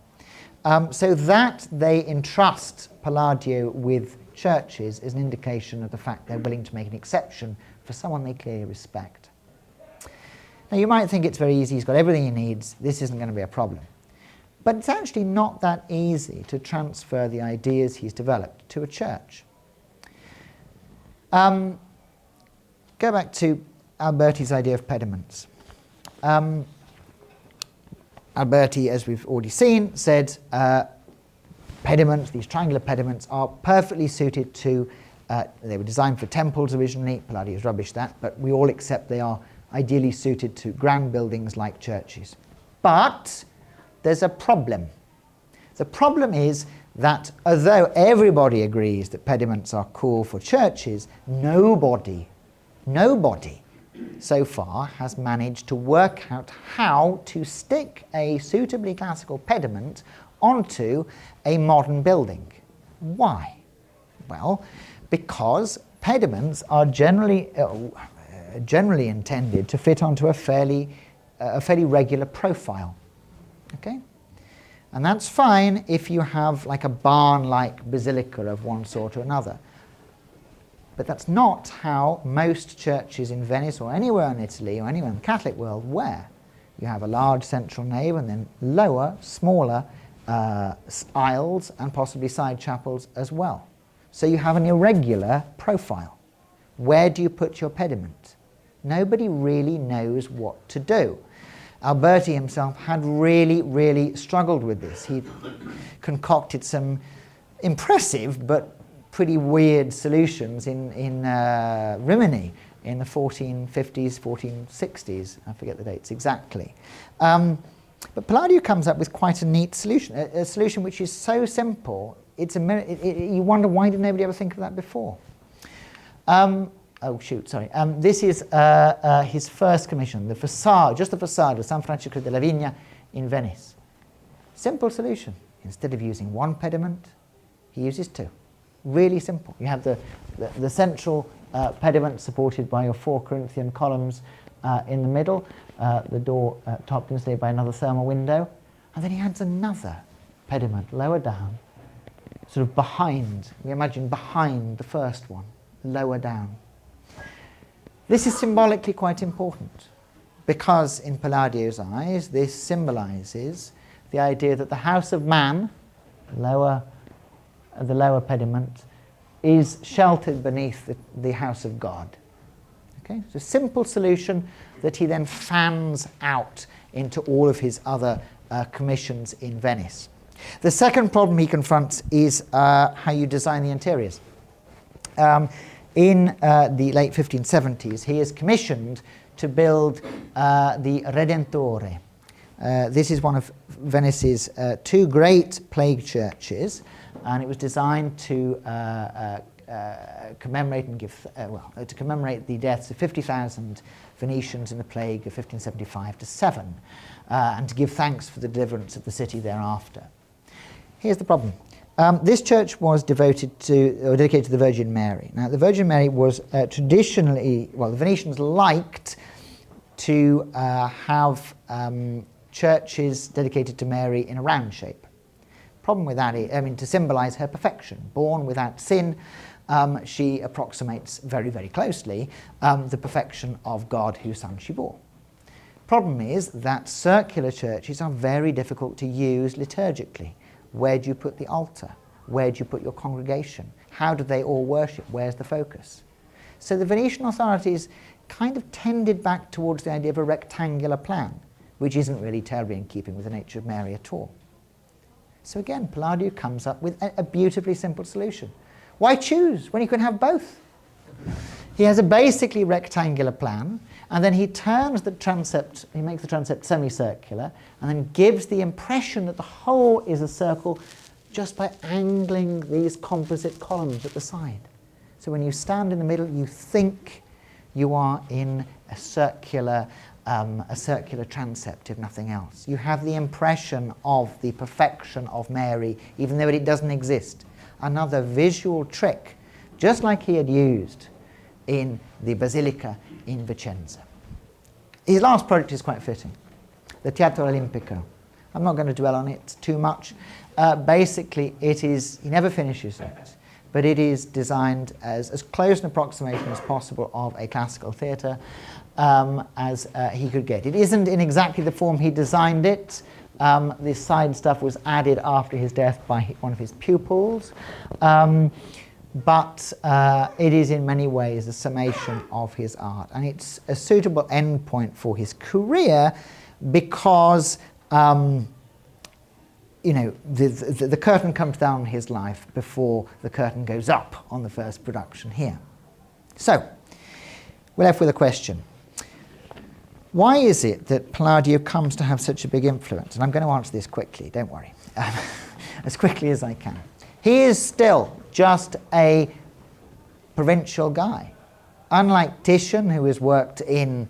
So that they entrust Palladio with churches is an indication of the fact they're willing to make an exception for someone they clearly respect. Now, you might think it's very easy. He's got everything he needs. This isn't going to be a problem. But it's actually not that easy to transfer the ideas he's developed to a church. Go back to Alberti's idea of pediments. Alberti, as we've already seen, said pediments, these triangular pediments, are perfectly suited to, they were designed for temples originally. Palladio's rubbish that, but we all accept they are ideally suited to grand buildings like churches. But there's a problem. The problem is that although everybody agrees that pediments are cool for churches, nobody so far has managed to work out how to stick a suitably classical pediment onto a modern building. Why? Well, because pediments are generally intended to fit onto a fairly regular profile. Okay? And that's fine if you have like a barn-like basilica of one sort or another. But that's not how most churches in Venice or anywhere in Italy or anywhere in the Catholic world were. You have a large central nave and then lower, smaller aisles and possibly side chapels as well. So you have an irregular profile. Where do you put your pediment? Nobody really knows what to do. Alberti himself had really struggled with this. He concocted some impressive but pretty weird solutions in Rimini in the 1450s, 1460s. I forget the dates exactly. But Palladio comes up with quite a neat solution, a solution which is so simple, it's you wonder why did nobody ever think of that before? This is his first commission, the facade, just the facade of San Francesco della Vigna in Venice. Simple solution. Instead of using one pediment, he uses two. Really simple. You have the central pediment supported by your 4 Corinthian columns in the middle, the door topped instead by another thermal window, and then he adds another pediment lower down, sort of behind, we imagine behind the first one, lower down. This is symbolically quite important because in Palladio's eyes this symbolizes the idea that the house of man, the lower pediment, is sheltered beneath the house of God. Okay? It's a simple solution that he then fans out into all of his other commissions in Venice. The second problem he confronts is how you design the interiors. In the late 1570s, he is commissioned to build the Redentore. This is one of Venice's 2 great plague churches, and it was designed to commemorate and give to commemorate the deaths of 50,000 Venetians in the plague of 1575 to 7, and to give thanks for the deliverance of the city thereafter. Here's the problem. This church was dedicated to the Virgin Mary. Now, the Virgin Mary was traditionally, the Venetians liked to have churches dedicated to Mary in a round shape. Problem with that is, to symbolize her perfection, born without sin, she approximates very, very closely the perfection of God whose son she bore. Problem is that circular churches are very difficult to use liturgically. Where do you put the altar? Where do you put your congregation? How do they all worship? Where's the focus? So the Venetian authorities kind of tended back towards the idea of a rectangular plan, which isn't really terribly in keeping with the nature of Mary at all. So again, Palladio comes up with a beautifully simple solution. Why choose when you can have both? He has a basically rectangular plan, and then he turns the transept, he makes the transept semicircular, and then gives the impression that the whole is a circle just by angling these composite columns at the side. So when you stand in the middle, you think you are in a circular transept, if nothing else. You have the impression of the perfection of Mary, even though it doesn't exist. Another visual trick, just like he had used in the Basilica in Vicenza. His last project is quite fitting, the Teatro Olimpico. I'm not going to dwell on it too much. Basically, it is, he never finishes it, but it is designed as close an approximation as possible of a classical theatre as he could get. It isn't in exactly the form he designed it. The side stuff was added after his death by one of his pupils, but it is in many ways a summation of his art, and it's a suitable endpoint for his career because the curtain comes down on his life before the curtain goes up on the first production here. So, we're left with a question. Why is it that Palladio comes to have such a big influence? And I'm going to answer this quickly, don't worry, as quickly as I can. He is still just a provincial guy. Unlike Titian, who has worked in,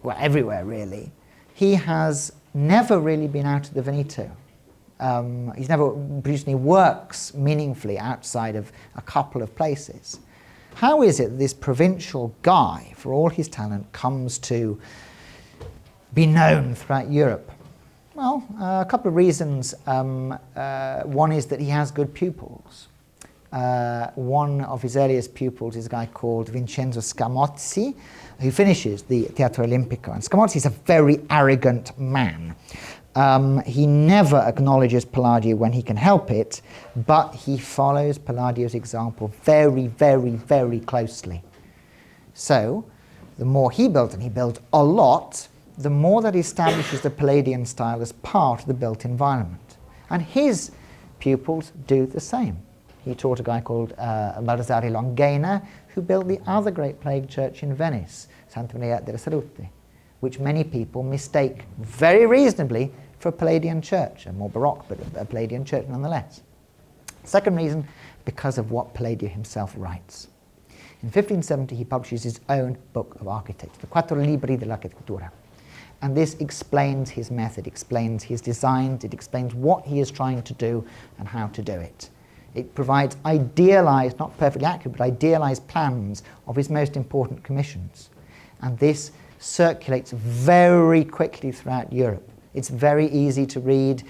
well, everywhere really, he has never really been out of the Veneto. He's never produced any works meaningfully outside of a couple of places. How is it that this provincial guy, for all his talent, comes to be known throughout Europe? Well, a couple of reasons. One is that he has good pupils. One of his earliest pupils is a guy called Vincenzo Scamozzi, who finishes the Teatro Olimpico. And Scamozzi is a very arrogant man. He never acknowledges Palladio when he can help it, but he follows Palladio's example very, very, very closely. So, the more he built, and he built a lot, the more that establishes the Palladian style as part of the built environment. And his pupils do the same. He taught a guy called Baldassare Longhena, who built the other great plague church in Venice, Santa Maria della Salute, which many people mistake very reasonably for a Palladian church, a more Baroque, but a Palladian church nonetheless. Second reason, because of what Palladio himself writes. In 1570, he publishes his own book of architecture, the Quattro Libri dell'Architettura. And this explains his method, explains his designs, it explains what he is trying to do and how to do it. It provides idealized, not perfectly accurate, but idealized plans of his most important commissions. And this circulates very quickly throughout Europe. It's very easy to read.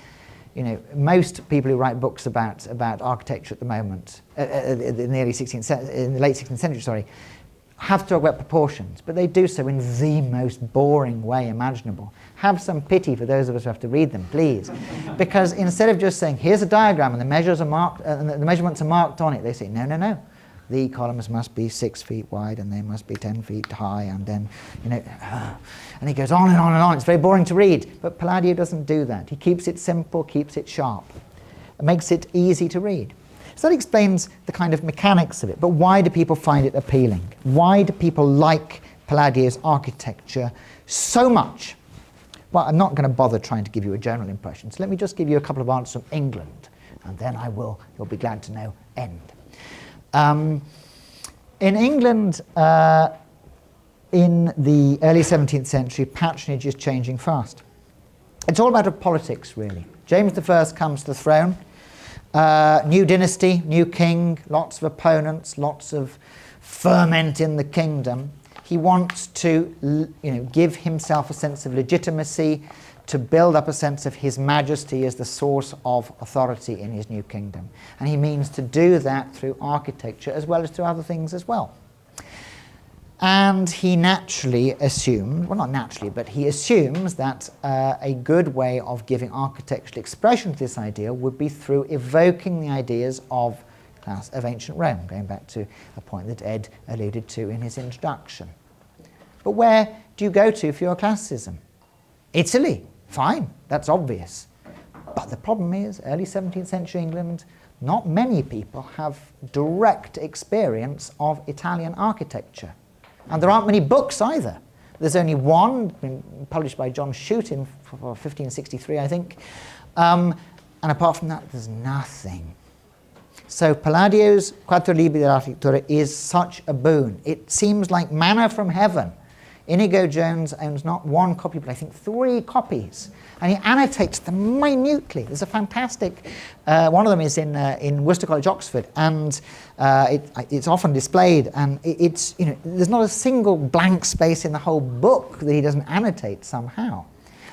You know, most people who write books about architecture at the moment, in the late 16th century, have to talk about proportions, but they do so in the most boring way imaginable. Have some pity for those of us who have to read them, please. Because instead of just saying, here's a diagram and the measures are marked, and the measurements are marked on it, they say, no. The columns must be 6 feet wide and they must be 10 feet high, and then, and he goes on and on and on. It's very boring to read, but Palladio doesn't do that. He keeps it simple, keeps it sharp. It makes it easy to read. So that explains the kind of mechanics of it, but why do people find it appealing? Why do people like Palladio's architecture so much? Well, I'm not going to bother trying to give you a general impression, so let me just give you a couple of answers from England, and then you'll be glad to know, end. In England, in the early 17th century, patronage is changing fast. It's all about politics, really. James I comes to the throne. New dynasty, new king, lots of opponents, lots of ferment in the kingdom. He wants to give himself a sense of legitimacy, to build up a sense of his majesty as the source of authority in his new kingdom. And he means to do that through architecture as well as through other things as well. And he naturally assumed, well, not naturally, but he assumes that a good way of giving architectural expression to this idea would be through evoking the ideas of ancient Rome, going back to a point that Ed alluded to in his introduction. But where do you go to for your classicism? Italy. Fine, that's obvious. But the problem is, early 17th century England, not many people have direct experience of Italian architecture. And there aren't many books either. There's only one, published by John Shute in 1563, I think. And apart from that, there's nothing. So Palladio's Quattro Libri dell'Architettura is such a boon. It seems like manna from heaven. Inigo Jones owns not one copy, but I think 3 copies. And he annotates them minutely. There's a fantastic, one of them is in Worcester College, Oxford, and it's often displayed, and there's not a single blank space in the whole book that he doesn't annotate somehow.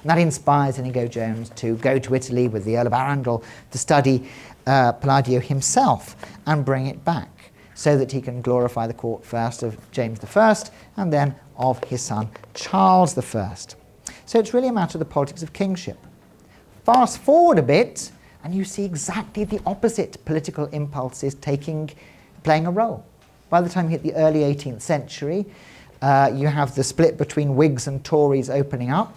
And that inspires Inigo Jones to go to Italy with the Earl of Arundel to study Palladio himself and bring it back, so that he can glorify the court first of James I and then of his son Charles I. So it's really a matter of the politics of kingship. Fast forward a bit and you see exactly the opposite political impulses playing a role. By the time you hit the early 18th century, you have the split between Whigs and Tories opening up,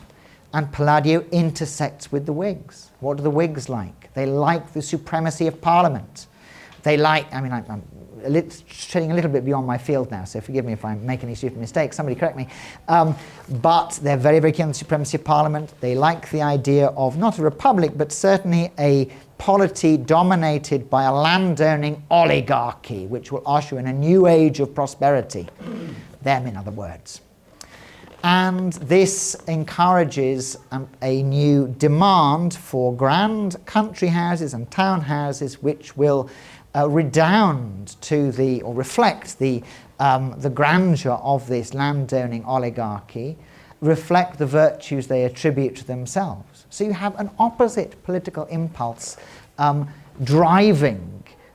and Palladio intersects with the Whigs. What do the Whigs like? They like the supremacy of Parliament. They like, I'm treading a little bit beyond my field now, so forgive me if I make any stupid mistakes, somebody correct me. But they're very, very keen on the supremacy of Parliament. They like the idea of not a republic, but certainly a polity dominated by a landowning oligarchy, which will usher in a new age of prosperity. Them, in other words. And this encourages a new demand for grand country houses and town houses, which will redound to or reflect the grandeur of this landowning oligarchy, reflect the virtues they attribute to themselves. So you have an opposite political impulse driving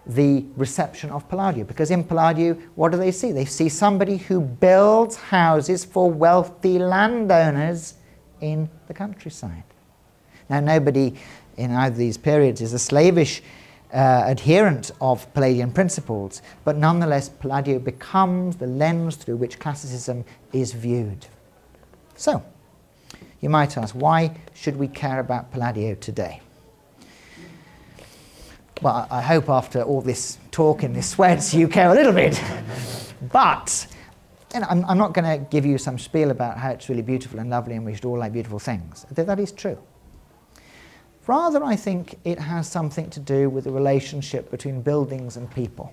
the reception of Palladio, because in Palladio, what do they see? They see somebody who builds houses for wealthy landowners in the countryside. Now, nobody in either of these periods is a slavish adherent of Palladian principles, but nonetheless Palladio becomes the lens through which classicism is viewed. So, you might ask, why should we care about Palladio today? Well, I hope after all this talk in this sweats you care a little bit. But I'm not going to give you some spiel about how it's really beautiful and lovely and we should all like beautiful things. That is true. Rather, I think it has something to do with the relationship between buildings and people.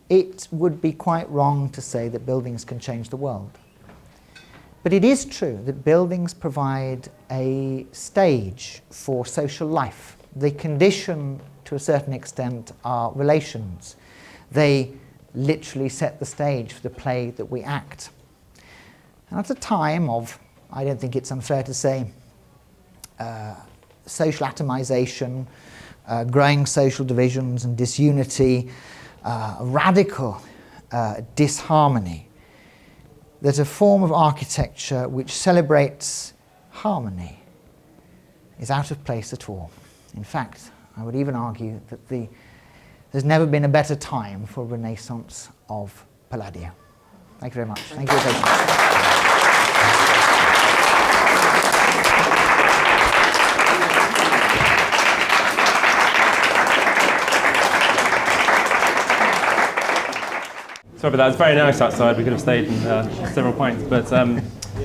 It would be quite wrong to say that buildings can change the world. But it is true that buildings provide a stage for social life. They condition, to a certain extent, our relations. They literally set the stage for the play that we act. And at a time of, I don't think it's unfair to say, social atomization, growing social divisions and disunity, radical disharmony, that a form of architecture which celebrates harmony is out of place at all. In fact, I would even argue that there's never been a better time for a renaissance of Palladio. Thank you very much. Thank you for your patience. Sorry, but that was very nice outside. We could have stayed in several points, but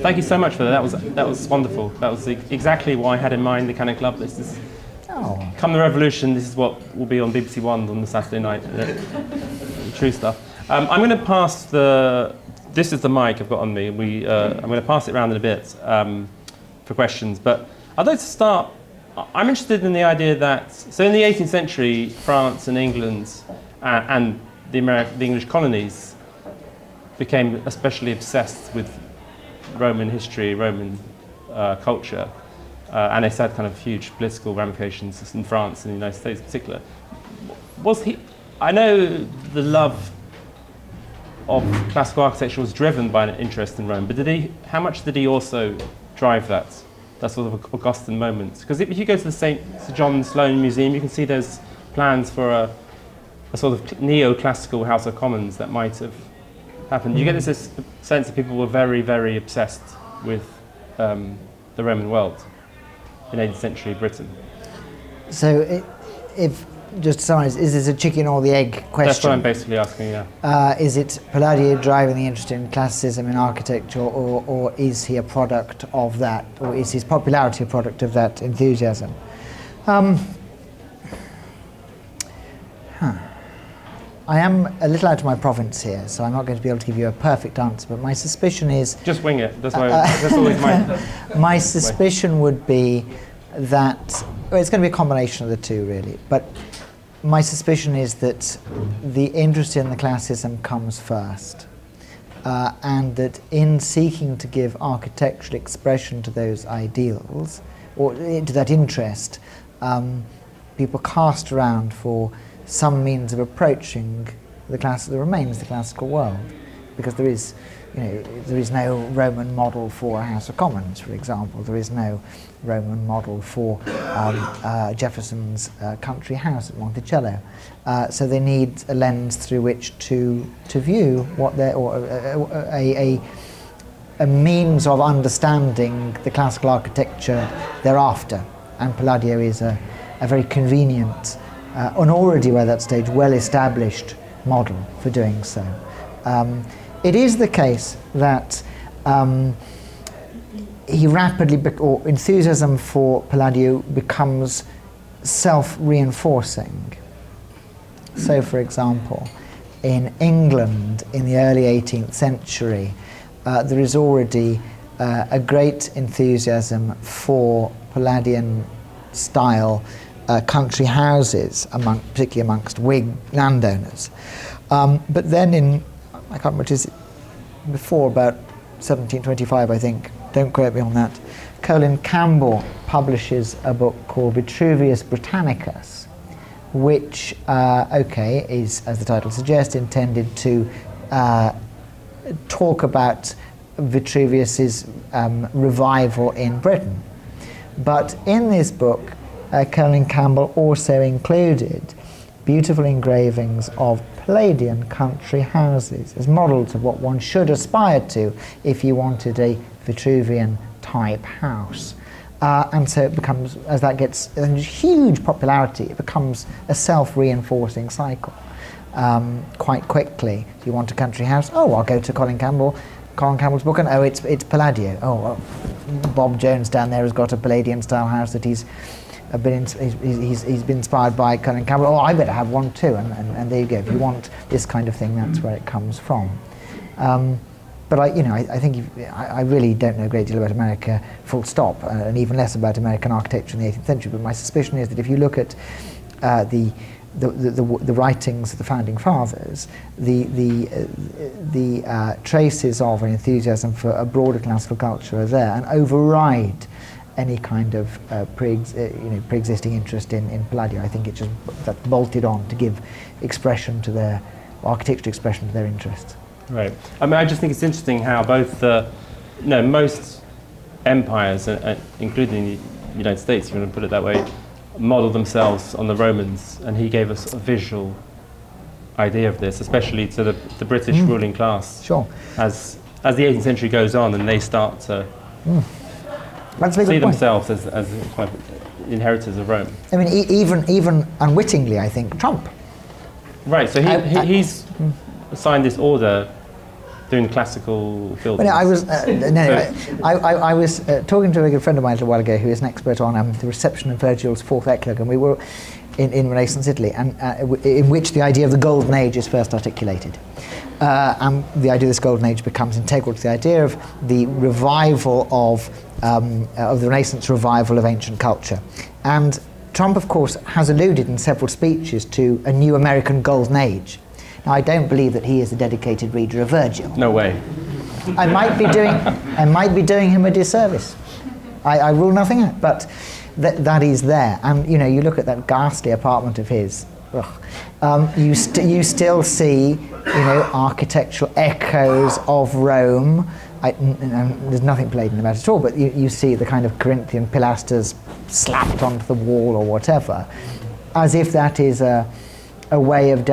thank you so much for that. That was wonderful. That was exactly what I had in mind. The Canon Club. This is come the revolution. This is what will be on BBC One on the Saturday night. True stuff. I'm going to pass this is the mic I've got on me. I'm going to pass it around in a bit for questions. But I'd like to start. I'm interested in the idea that so in the 18th century, France and England and the English colonies became especially obsessed with Roman history, Roman culture, and it's had kind of huge political ramifications in France and the United States in particular. Was he? I know the love of classical architecture was driven by an interest in Rome, but how much did he also drive that sort of Augustan moment? Because if you go to the St. John Sloane Museum, you can see there's plans for a sort of neoclassical House of Commons that might have happened. You get this sense that people were very, very obsessed with the Roman world in 18th century Britain. So just to summarise, is this a chicken or the egg question? That's what I'm basically asking, yeah. Is it Palladio driving the interest in classicism in architecture, or is he a product of that, or is his popularity a product of that enthusiasm? I am a little out of my province here, so I'm not going to be able to give you a perfect answer, but my suspicion is... Just wing it. That's always my... My suspicion would be that... Well, it's going to be a combination of the two, really, but my suspicion is that the interest in the classicism comes first, and that in seeking to give architectural expression to those ideals, or to that interest, people cast around for some means of approaching the remains the classical world, because there is no Roman model for a House of Commons, for example. There is no Roman model for Jefferson's country house at Monticello. So they need a lens through which to view what a means of understanding the classical architecture thereafter. And Palladio is a very convenient, and already by that stage well-established model for doing so. It is the case that he rapidly, or enthusiasm for Palladio becomes self-reinforcing. So, for example, in England in the early 18th century, there is already a great enthusiasm for Palladian style country houses, particularly amongst Whig landowners. But then I can't remember what it is, before about 1725, I think, don't quote me on that, Colin Campbell publishes a book called Vitruvius Britannicus, which, is, as the title suggests, intended to talk about Vitruvius's revival in Britain. But in this book, Colin Campbell also included beautiful engravings of Palladian country houses as models of what one should aspire to if you wanted a Vitruvian type house. And so it becomes, as that gets a huge popularity, it becomes a self-reinforcing cycle quite quickly. Do you want a country house? Oh, I'll go to Colin Campbell's book, and it's Palladio. Oh, well, Bob Jones down there has got a Palladian style house that he's been inspired by Colin Campbell. Oh, I better have one too, and there you go. If you want this kind of thing, that's where it comes from. But I think I really don't know a great deal about America, full stop, and even less about American architecture in the 18th century. But my suspicion is that if you look at the writings of the founding fathers, the traces of an enthusiasm for a broader classical culture are there and override any kind of pre-existing interest in Palladio. I think that's bolted on to give expression to their architectural expression to their interests. Right. I mean, I just think it's interesting how both most empires, including the United States, if you want to put it that way, model themselves on the Romans, and he gave us a visual idea of this, especially to the British ruling class. Sure. As the 18th century goes on, and they start to see themselves as inheritors of Rome. I mean, even unwittingly, I think Trump. Right. So he's signed this order doing classical buildings. Well, I was talking to a good friend of mine a little while ago who is an expert on the reception of Virgil's fourth eclogue, and we were in Renaissance Italy, and in which the idea of the Golden Age is first articulated. And the idea of this Golden Age becomes integral to the idea of the revival of the Renaissance revival of ancient culture. And Trump, of course, has alluded in several speeches to a new American Golden Age. Now, I don't believe that he is a dedicated reader of Virgil. No way. I might be doing him a disservice. I rule nothing out, but that is there. And you know, you look at that ghastly apartment of his. You still see, you know, architectural echoes of Rome. There's nothing Palladian about it at all, but you see the kind of Corinthian pilasters slapped onto the wall or whatever, as if that is a way of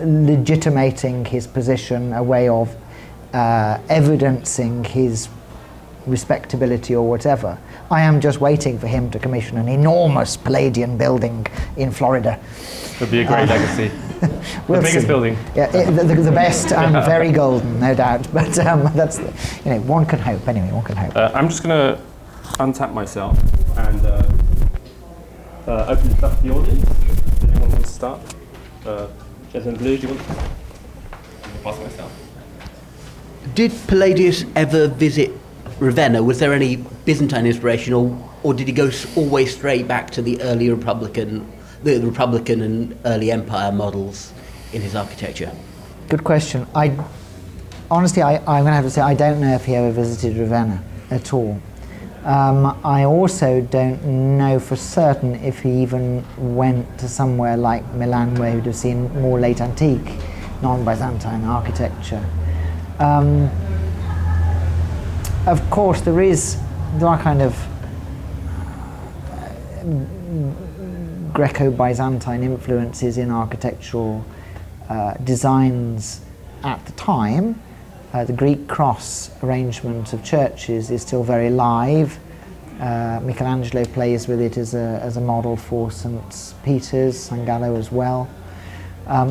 legitimating his position, a way of evidencing his respectability or whatever. I am just waiting for him to commission an enormous Palladian building in Florida. Would be a great legacy. We'll the biggest see. building. Yeah, the best and very golden, no doubt. But that's, you know, one can hope. Anyway, one can hope. I'm just going to untap myself and open it up to the audience. Does anyone want to start? Gentleman Blue, do you want to pass myself? Did Palladius ever visit Ravenna? Was there any Byzantine inspiration, or did he go always straight back to the early Republican and early Empire models in his architecture? Good question. Honestly, I'm going to have to say I don't know if he ever visited Ravenna at all. I also don't know for certain if he even went to somewhere like Milan, where he would have seen more late antique, non-Byzantine architecture. Of course, there are kind of Greco-Byzantine influences in architectural designs at the time. The Greek cross arrangement of churches is still very live. Michelangelo plays with it as a model for St. Peter's, San Gallo as well.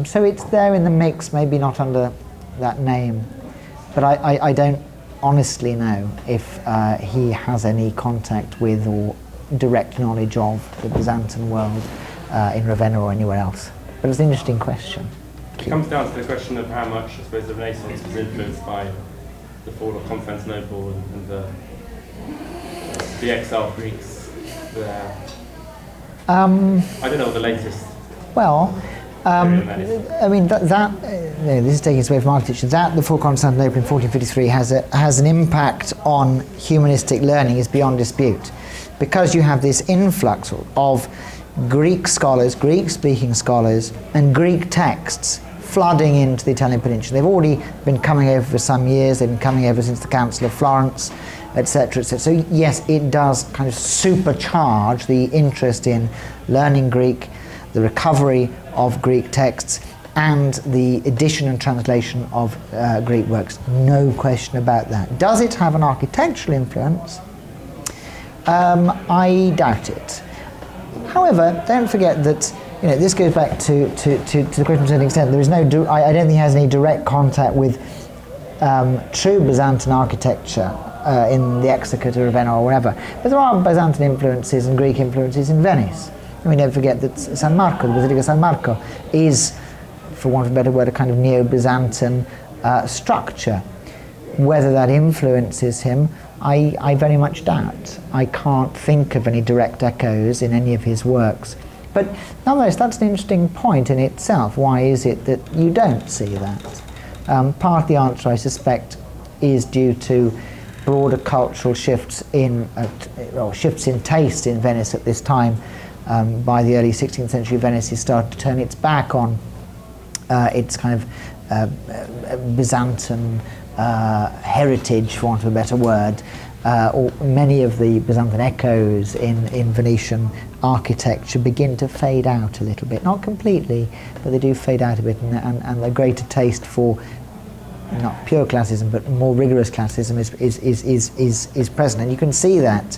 So it's there in the mix, maybe not under that name. But I don't honestly know if he has any contact with or direct knowledge of the Byzantine world in Ravenna or anywhere else. But it's an interesting question. It comes down to the question of how much, I suppose, the Renaissance was influenced by the fall of Constantinople and the exiled Greeks there. I don't know what the latest. Well, I mean, this is taking us away from architecture. That the fall of Constantinople in 1453 has an impact on humanistic learning is beyond dispute, because you have this influx of Greek scholars, Greek-speaking scholars, and Greek texts flooding into the Italian peninsula. They've already been coming over for some years. They've been coming over since the Council of Florence, etc., etc. So yes, it does kind of supercharge the interest in learning Greek, the recovery of Greek texts, and the edition and translation of Greek works. No question about that. Does it have an architectural influence? I doubt it. However, don't forget that, you know, this goes back to the question to a certain extent. There is no, I don't think he has any direct contact with true Byzantine architecture in the Exeter, Ravenna, or wherever. But there are Byzantine influences and Greek influences in Venice. I mean, don't forget that San Marco, the Basilica San Marco, is, for want of a better word, a kind of neo-Byzantine structure. Whether that influences him, I very much doubt. I can't think of any direct echoes in any of his works. But nonetheless, that's an interesting point in itself. Why is it that you don't see that? Part of the answer, I suspect, is due to broader cultural shifts in taste in Venice at this time. By the early 16th century, Venice has started to turn its back on its kind of Byzantine heritage, for want of a better word, or many of the Byzantine echoes in Venetian architecture begin to fade out a little bit. Not completely, but they do fade out a bit, and the greater taste for not pure classicism, but more rigorous classicism is present, and you can see that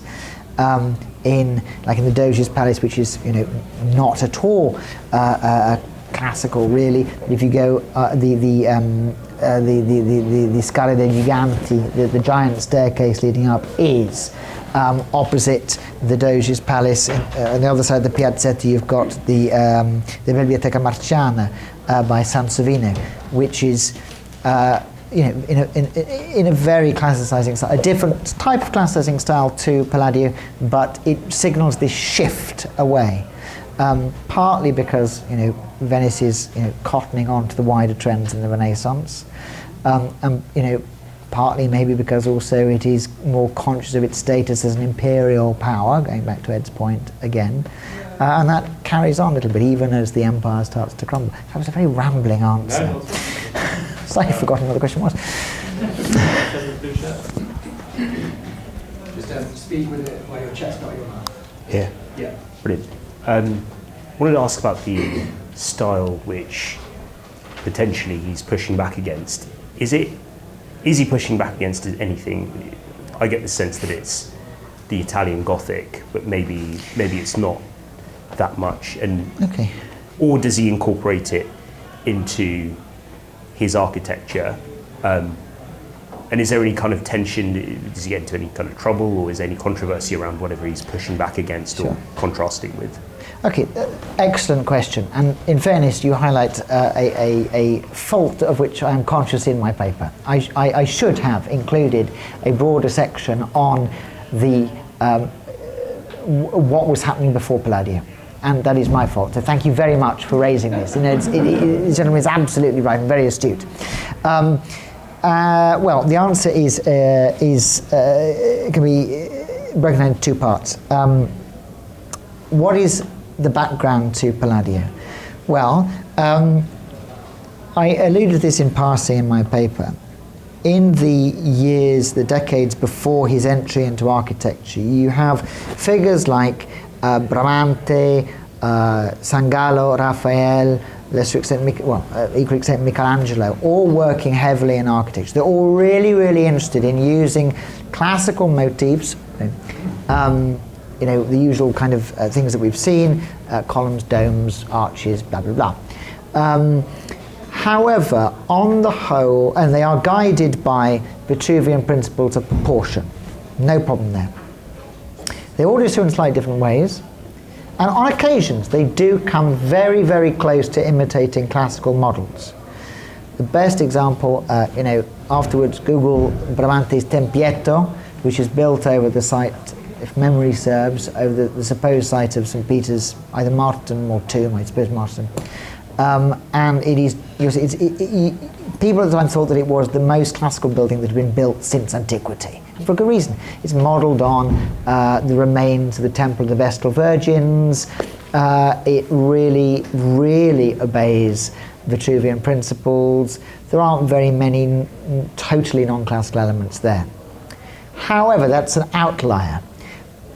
in the Doge's Palace, which is, you know, not at all classical really. If you go the Scala dei Giganti, the giant staircase leading up, is opposite the Doge's Palace. On the other side of the Piazzetta, you've got the Biblioteca Marciana by Sansovino, which is in a very classicizing style, a different type of classicizing style to Palladio, but it signals this shift away. partly because Venice is cottoning on to the wider trends in the Renaissance, and partly maybe because also it is more conscious of its status as an imperial power, going back to Ed's point again, and that carries on a little bit even as the empire starts to crumble. That was a very rambling answer. Slightly forgotten what the question was. Just speak with it while your chest, not your mouth. Yeah. Yeah. Brilliant. I wanted to ask about the style which potentially he's pushing back against. Is he pushing back against anything? I get the sense that it's the Italian Gothic, but maybe it's not that much. And Okay. or does he incorporate it into his architecture? And is there any kind of tension? Does he get into any kind of trouble, or is there any controversy around whatever he's pushing back against Sure. or contrasting with? Okay, excellent question. And in fairness, you highlight a fault of which I am conscious in my paper. I should have included a broader section on the what was happening before Palladio. And that is my fault. So thank you very much for raising this. The gentleman is absolutely right and very astute. Well, the answer can be broken down into two parts. What is the background to Palladio? Well, I alluded to this in passing in my paper. In the decades before his entry into architecture, you have figures like Bramante, Sangallo, Raphael, equal extent Michelangelo, all working heavily in architecture. They're all really, really interested in using classical motifs, the usual kind of things that we've seen, columns, domes, arches, blah, blah, blah. However, on the whole, and they are guided by Vitruvian principles of proportion. No problem there. They all do so in slightly different ways. And on occasions, they do come very, very close to imitating classical models. The best example, afterwards Google Bramante's Tempietto, which is built over the site, if memory serves, over the supposed site of St. Peter's, either martyrdom or tomb, I suppose martyrdom. And it is, people at the time thought that it was the most classical building that had been built since antiquity. For a good reason. It's modelled on the remains of the Temple of the Vestal Virgins. It really, really obeys Vitruvian principles. There aren't very many totally non-classical elements there. However, that's an outlier.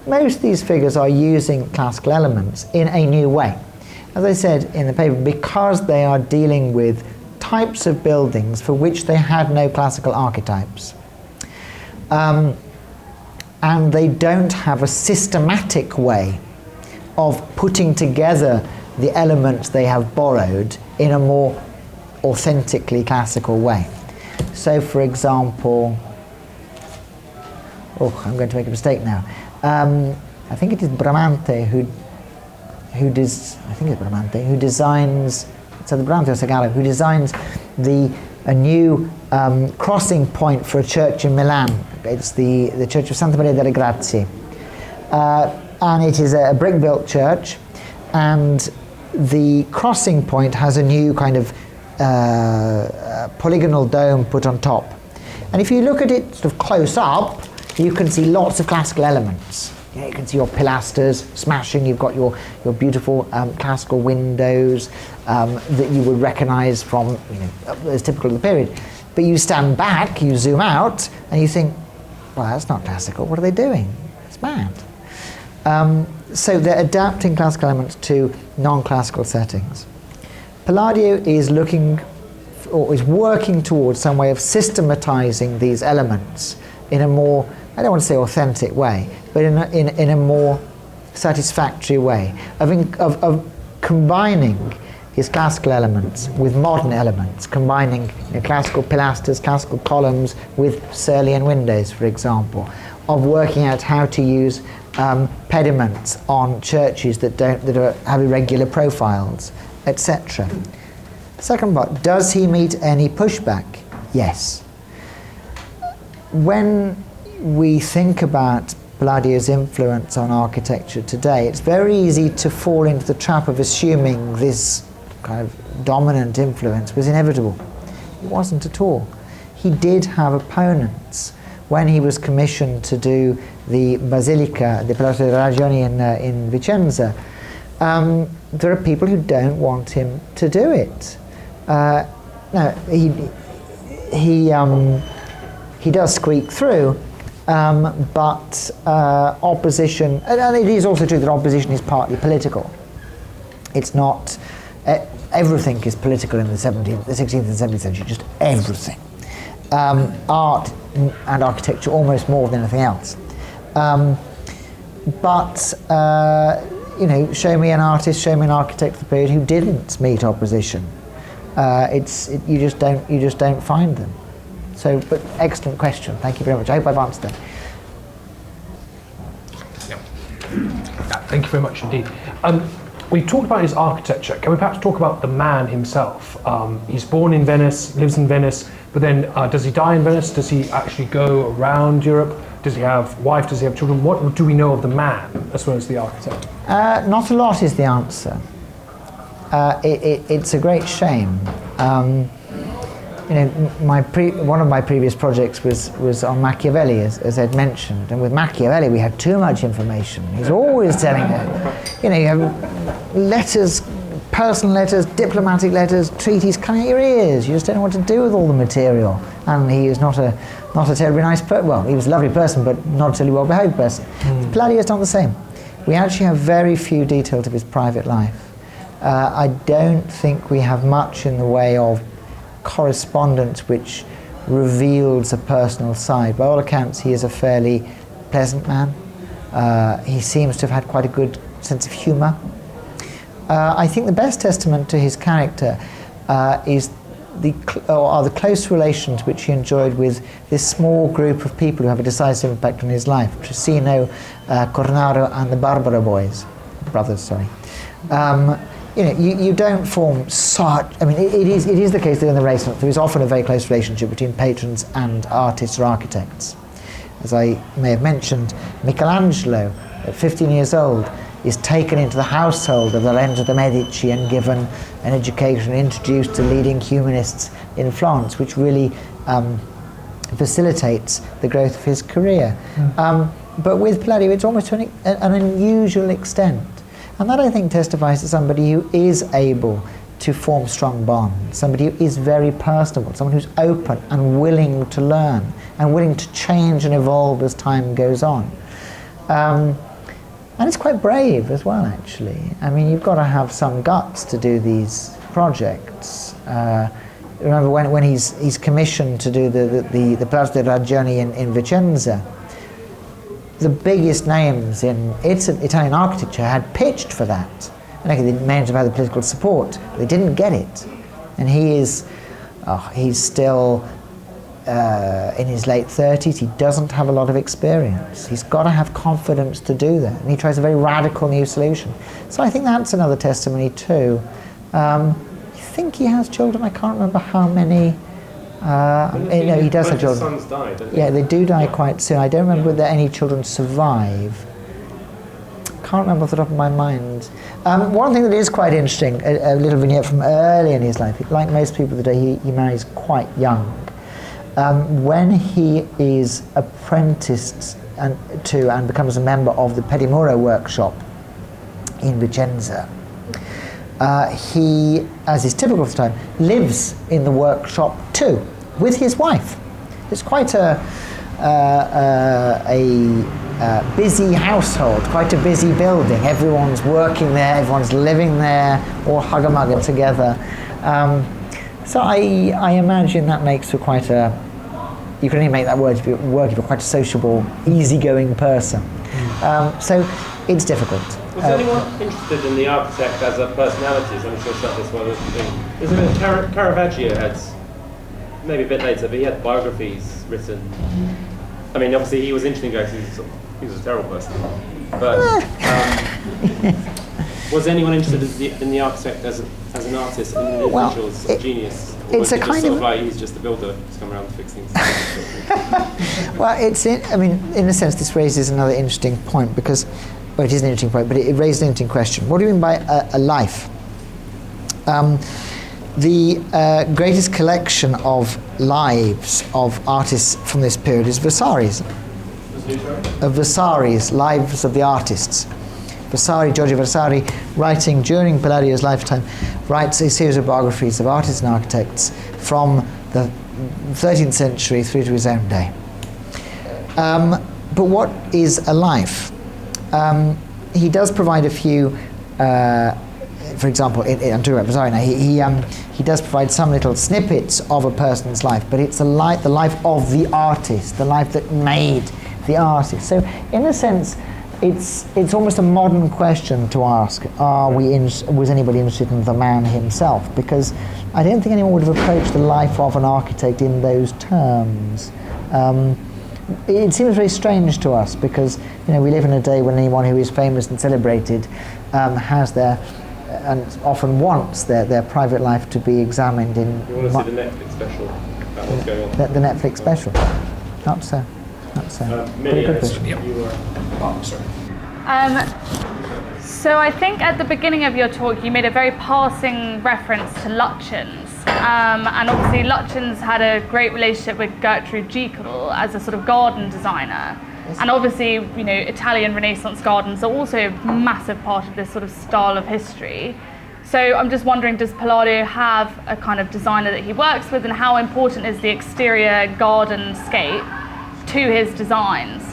Most of these figures are using classical elements in a new way. As I said in the paper, because they are dealing with types of buildings for which they had no classical archetypes. And they don't have a systematic way of putting together the elements they have borrowed in a more authentically classical way. So, for example, I'm going to make a mistake now. I think it is Bramante who designs. So the Bramante or Sangallo who designs a new crossing point for a church in Milan. It's the Church of Santa Maria delle Grazie. And it is a brick-built church, and the crossing point has a new kind of polygonal dome put on top. And if you look at it sort of close up, you can see lots of classical elements. You can see your pilasters smashing, you've got your beautiful classical windows that you would recognize from, as typical of the period. But you stand back, you zoom out, and you think, well, that's not classical, what are they doing? It's mad. So they're adapting classical elements to non-classical settings. Palladio is is working towards some way of systematizing these elements in a more, I don't want to say authentic way, but in a more satisfactory way of combining his classical elements with modern elements, combining classical pilasters, classical columns with Serlian windows, for example, of working out how to use pediments on churches that have irregular profiles, etc. Second part, does he meet any pushback? Yes. When we think about Palladio's influence on architecture today, it's very easy to fall into the trap of assuming this kind of dominant influence was inevitable. It wasn't at all. He did have opponents. When he was commissioned to do the Basilica, the Palazzo delle Ragioni in Vicenza, there are people who don't want him to do it. No, he does squeak through, but opposition, and it is also true that opposition is partly political. It's not, everything is political in the 16th and 17th century, just everything. Art and architecture almost more than anything else. But show me an artist, show me an architect of the period who didn't meet opposition. You just don't find them. So, but excellent question. Thank you very much. I hope I've answered that. Thank you very much indeed. We talked about his architecture. Can we perhaps talk about the man himself? He's born in Venice, lives in Venice, but then does he die in Venice? Does he actually go around Europe? Does he have wife? Does he have children? What do we know of the man as well as the architect? Not a lot is the answer. It's a great shame. One of my previous projects was on Machiavelli, as Ed mentioned, and with Machiavelli we had too much information. He's always telling you have letters, personal letters, diplomatic letters, treaties coming at your ears. You just don't know what to do with all the material. And he is not a terribly nice person. Well, he was a lovely person, but not a terribly well-behaved person. Palladio is not the same. We actually have very few details of his private life. I don't think we have much in the way of correspondence which reveals a personal side. By all accounts, he is a fairly pleasant man. He seems to have had quite a good sense of humour. I think the best testament to his character are the close relations which he enjoyed with this small group of people who have a decisive impact on his life: Trissino, Cornaro, and the Barbaro brothers. Sorry. You don't form such. I mean, it is the case that in the Renaissance there is often a very close relationship between patrons and artists or architects. As I may have mentioned, Michelangelo, at 15 years old, is taken into the household of Lorenzo de' Medici and given an education, introduced to leading humanists in Florence, which really facilitates the growth of his career. But with Palladio, it's almost to an unusual extent. And that, I think, testifies to somebody who is able to form strong bonds, somebody who is very personable, someone who's open and willing to learn and willing to change and evolve as time goes on. And it's quite brave as well, actually. I mean, you've got to have some guts to do these projects. Remember when he's commissioned to do the Palazzo delle Ragioni in Vicenza, the biggest names in Italian architecture had pitched for that. And they may have had the political support, but they didn't get it. And he's still in his late 30s. He doesn't have a lot of experience. He's got to have confidence to do that. And he tries a very radical new solution. So I think that's another testimony too. I think he has children. I can't remember how many. He does have children. His sons died, didn't they do die quite soon. I don't remember whether any children survive. Can't remember off the top of my mind. One thing that is quite interesting, a little vignette from early in his life. Like most people today, he marries quite young. When he is apprenticed and becomes a member of the Pedimuro workshop in Vicenza, he, as is typical of the time, lives in the workshop too, with his wife. It's quite a busy household, quite a busy building. Everyone's working there, everyone's living there, all hugga-mugga together. So I imagine that makes for quite a, you can only make that work if you're quite a sociable, easygoing person. So it's difficult. Was anyone interested in the architect as a personality? So I'm sure this one thing. There's a bit Caravaggio had, maybe a bit later, but he had biographies written. I mean, obviously he was interesting because he was a terrible person. But Was anyone interested in the architect as an artist, and an individual, as a genius? Or It's a kind sort of like he's just a builder, just come around and fix things. Well, in a sense, this raises another interesting point because, well, it is an interesting point, but it raises an interesting question. What do you mean by a life? The greatest collection of lives of artists from this period is Vasari's. Of Vasari's, Lives of the Artists. Giorgio Vasari, writing during Palladio's lifetime, writes a series of biographies of artists and architects from the 13th century through to his own day. But what is a life? He does provide a few, for example, I'm talking about Vasari now, he does provide some little snippets of a person's life, but it's the life of the artist, the life that made the artist. So in a sense, it's almost a modern question to ask, was anybody interested in the man himself? Because I don't think anyone would have approached the life of an architect in those terms. It seems very strange to us because we live in a day when anyone who is famous and celebrated has their, and often wants their private life to be examined in... You want to see the Netflix special about what's going on? The Netflix special. Not so. So I think at the beginning of your talk you made a very passing reference to Lutyens, and obviously Lutyens had a great relationship with Gertrude Jekyll as a sort of garden designer, and obviously Italian Renaissance gardens are also a massive part of this sort of style of history. So I'm just wondering, does Palladio have a kind of designer that he works with, and how important is the exterior garden scape to his designs?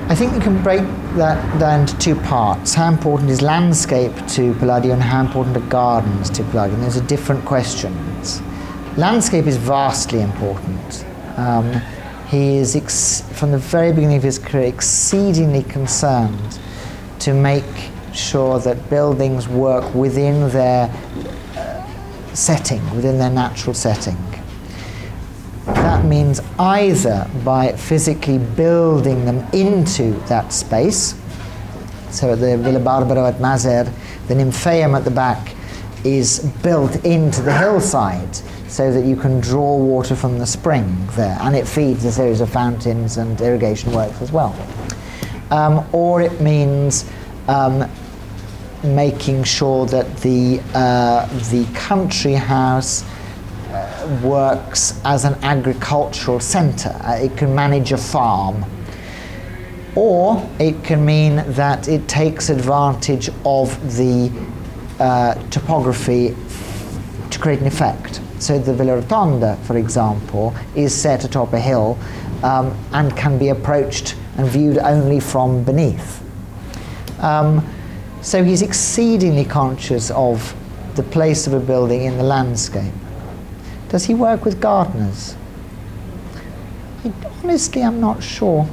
I think you can break that down into two parts. How important is landscape to Palladio and how important are gardens to Palladio? And those are different questions. Landscape is vastly important. He is, from the very beginning of his career, exceedingly concerned to make sure that buildings work within their setting, within their natural setting. That means either by physically building them into that space. So at the Villa Barbaro at Mazer, the Nymphaeum at the back is built into the hillside so that you can draw water from the spring there, and it feeds a series of fountains and irrigation works as well. Or it means making sure that the country house works as an agricultural centre. It can manage a farm. Or it can mean that it takes advantage of the topography to create an effect. So the Villa Rotonda, for example, is set atop a hill and can be approached and viewed only from beneath. So he's exceedingly conscious of the place of a building in the landscape. Does he work with gardeners? Honestly, I'm not sure.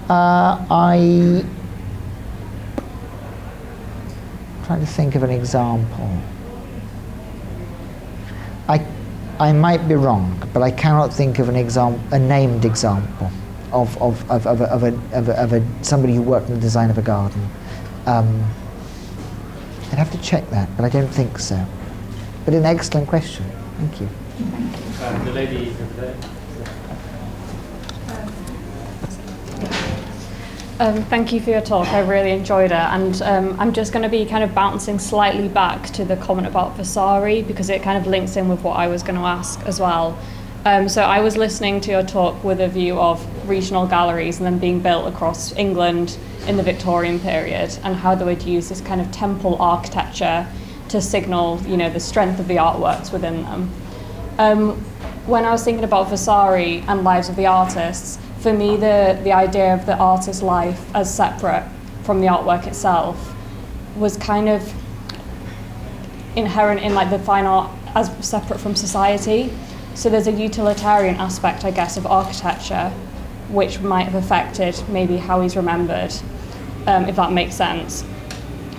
I'm trying to think of an example. I might be wrong, but I cannot think of a named example of somebody who worked in the design of a garden. I'd have to check that, but I don't think so. But an excellent question. Thank you. The lady over there. Thank you for your talk. I really enjoyed it, and I'm just going to be kind of bouncing slightly back to the comment about Vasari because it kind of links in with what I was going to ask as well. So I was listening to your talk with a view of regional galleries and then being built across England in the Victorian period, and how they would use this kind of temple architecture to signal, the strength of the artworks within them. When I was thinking about Vasari and Lives of the Artists, for me, the idea of the artist's life as separate from the artwork itself was kind of inherent in the fine art as separate from society. So there's a utilitarian aspect, I guess, of architecture, which might have affected maybe how he's remembered, if that makes sense.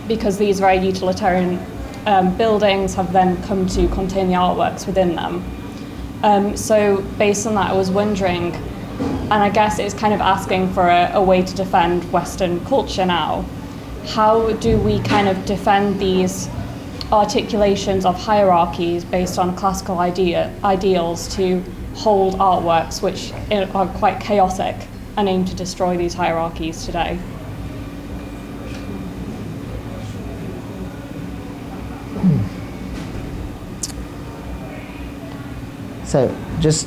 Because these very utilitarian buildings have then come to contain the artworks within them. So based on that, I was wondering, And I guess it's kind of asking for a way to defend Western culture now. How do we kind of defend these articulations of hierarchies based on classical ideals to hold artworks which are quite chaotic and aim to destroy these hierarchies today? So, just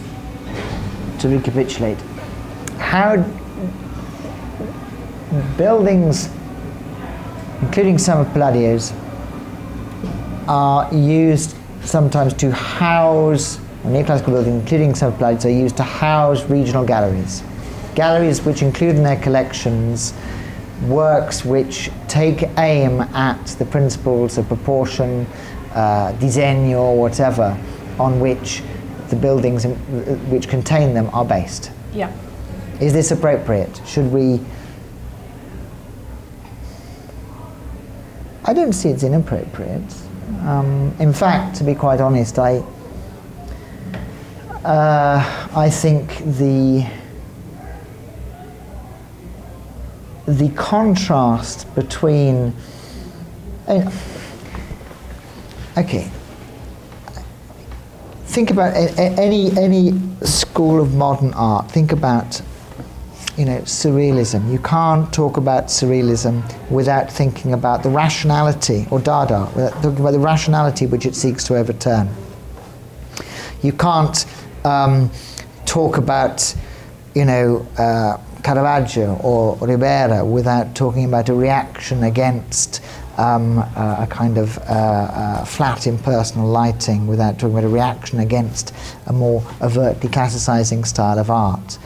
to recapitulate, how buildings, including some of Palladio's, are used sometimes to house, neoclassical buildings, including some of Palladio's, are used to house regional galleries. Galleries which include in their collections works which take aim at the principles of proportion, disegno, or whatever, on which the buildings which contain them are based. Yeah. Is this appropriate? Should we? I don't see it's inappropriate. In fact, to be quite honest, I think the contrast between think about any school of modern art. Think about, surrealism. You can't talk about surrealism without thinking about the rationality, or Dada, without talking about the rationality which it seeks to overturn. You can't talk about, Caravaggio or Ribera without talking about a reaction against a kind of flat impersonal lighting, without talking about a reaction against a more overtly classicizing style of art.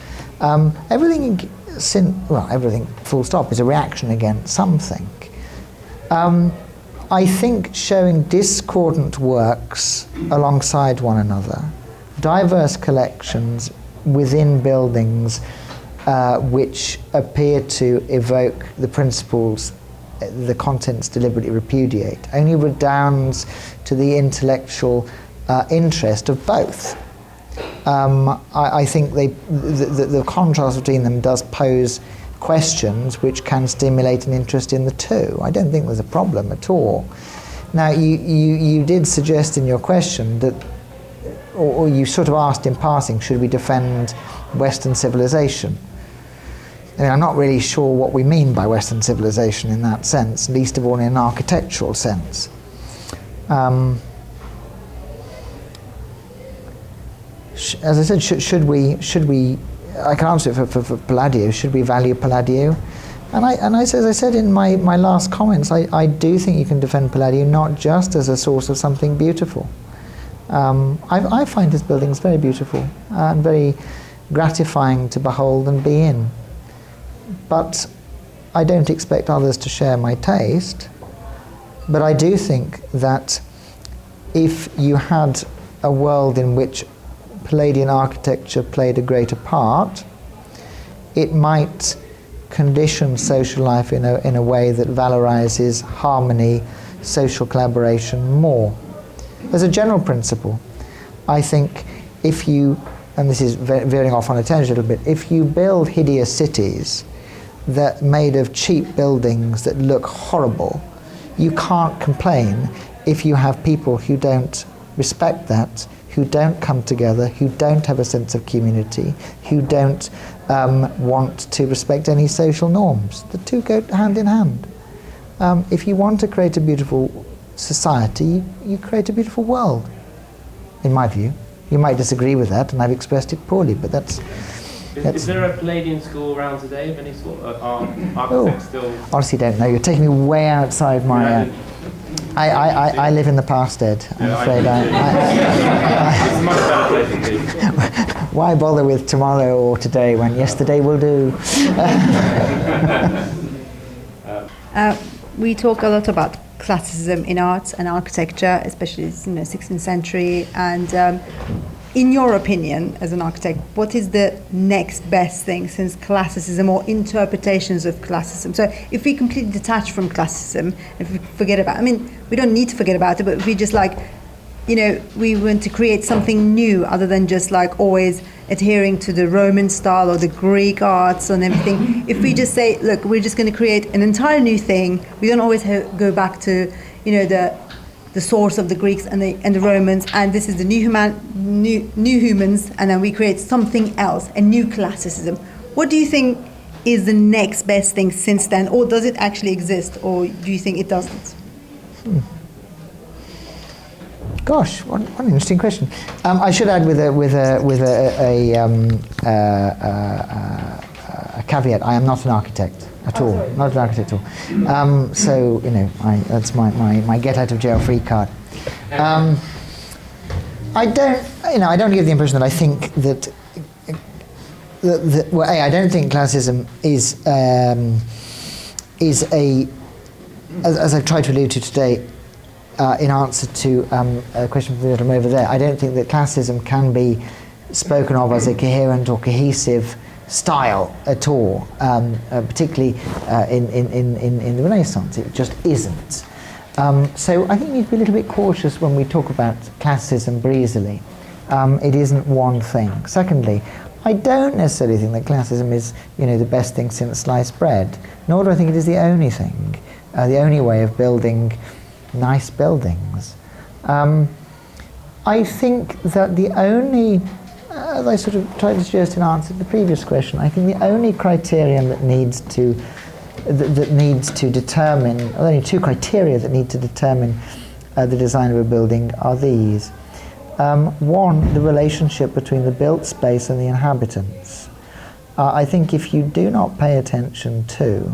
Everything full stop is a reaction against something. I think showing discordant works alongside one another, diverse collections within buildings which appear to evoke the principles the contents deliberately repudiate, only redounds to the intellectual interest of both. I think the contrast between them does pose questions which can stimulate an interest in the two. I don't think there's a problem at all. Now, you did suggest in your question that, or you sort of asked in passing, should we defend Western civilization? I mean, I'm not really sure what we mean by Western civilization in that sense, least of all in an architectural sense. As I said, should we? I can answer it for Palladio. Should we value Palladio? And as I said in my last comments, I do think you can defend Palladio not just as a source of something beautiful. I find his buildings very beautiful and very gratifying to behold and be in. But I don't expect others to share my taste. But I do think that if you had a world in which Palladian architecture played a greater part, it might condition social life in a way that valorizes harmony, social collaboration more. As a general principle, I think if you, and this is veering off on a tangent a little bit, if you build hideous cities that made of cheap buildings that look horrible, you can't complain if you have people who don't respect that, who don't come together, who don't have a sense of community, who don't want to respect any social norms. The two go hand in hand. If you want to create a beautiful society, you create a beautiful world, in my view. You might disagree with that, and I've expressed it poorly, but that's... Is there a Palladian school around today of any sort? Are architects still... Honestly, don't know. You're taking me way outside my... I live in the past, Ed. I'm afraid It's a much better place than this. Why bother with tomorrow or today when yesterday will do? We talk a lot about classicism in art and architecture, especially 16th century. And in your opinion, as an architect, what is the next best thing since classicism, or interpretations of classicism? So if we completely detach from classicism, if we forget about, I mean, we don't need to forget about it, but if we just we want to create something new other than just like always adhering to the Roman style or the Greek arts and everything. If we just say, look, we're just going to create an entire new thing, we don't always go back to, the source of the Greeks and the Romans, and this is the new humans, and then we create something else, a new classicism. What do you think is the next best thing since then, or does it actually exist, or do you think it doesn't? Gosh, what an interesting question. I should add with a caveat. I am not an architect at all. Not an architect at all. So that's my get out of jail free card. I don't give the impression that I think that. Well, I don't think classicism is a, as I've tried to allude to today, in answer to a question from the gentleman over there, I don't think that classicism can be spoken of as a coherent or cohesive style at all, particularly in the Renaissance. It just isn't. So I think you need to be a little bit cautious when we talk about classicism breezily. It isn't one thing. Secondly, I don't necessarily think that classicism is, the best thing since sliced bread, nor do I think it is the only thing, the only way of building nice buildings. I think that the only, as I sort of tried to suggest in answer to the previous question, I think the only criterion that needs to determine, or only two criteria that need to determine the design of a building are these. One, the relationship between the built space and the inhabitants. I think if you do not pay attention to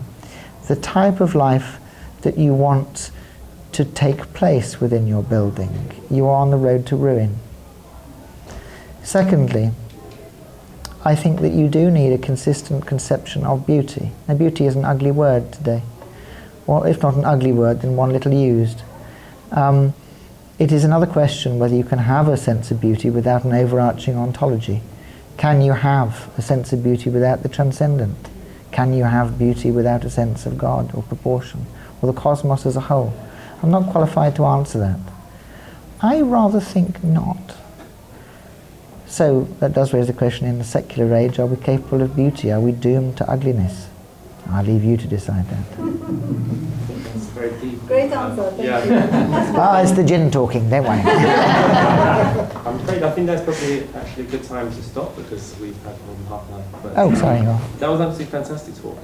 the type of life that you want to take place within your building, you are on the road to ruin. Secondly, I think that you do need a consistent conception of beauty. Now, beauty is an ugly word today. Well, if not an ugly word, then one little used. It is another question whether you can have a sense of beauty without an overarching ontology. Can you have a sense of beauty without the transcendent? Can you have beauty without a sense of God or proportion, or the cosmos as a whole? I'm not qualified to answer that. I rather think not. So that does raise the question, in the secular age, are we capable of beauty? Are we doomed to ugliness? I'll leave you to decide that. That's very deep. Great answer, thank you. It's the gin talking, don't worry. I'm afraid I think that's probably actually a good time to stop because we've had more than half an hour. But Oh, sorry. that was absolutely fantastic talk.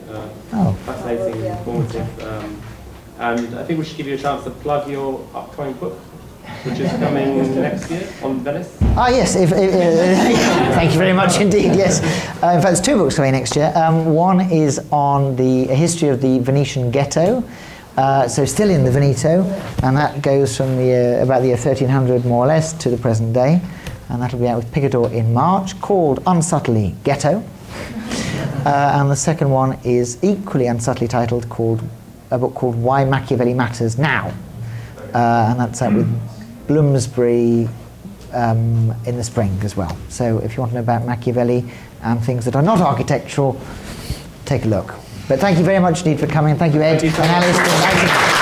Fascinating, informative. And I think we should give you a chance to plug your upcoming book, which is coming next year on Venice. Yes, thank you very much indeed, yes. In fact, there's two books coming next year. One is on the history of the Venetian ghetto, so still in the Veneto, and that goes from about the year 1300 more or less to the present day, and that'll be out with Picador in March, called unsubtly Ghetto. And the second one is equally unsubtly titled, a book called Why Machiavelli Matters Now, and that's out with Bloomsbury in the spring as well. So if you want to know about Machiavelli and things that are not architectural, take a look. But thank you very much indeed for coming. Thank you, Ed and Alice.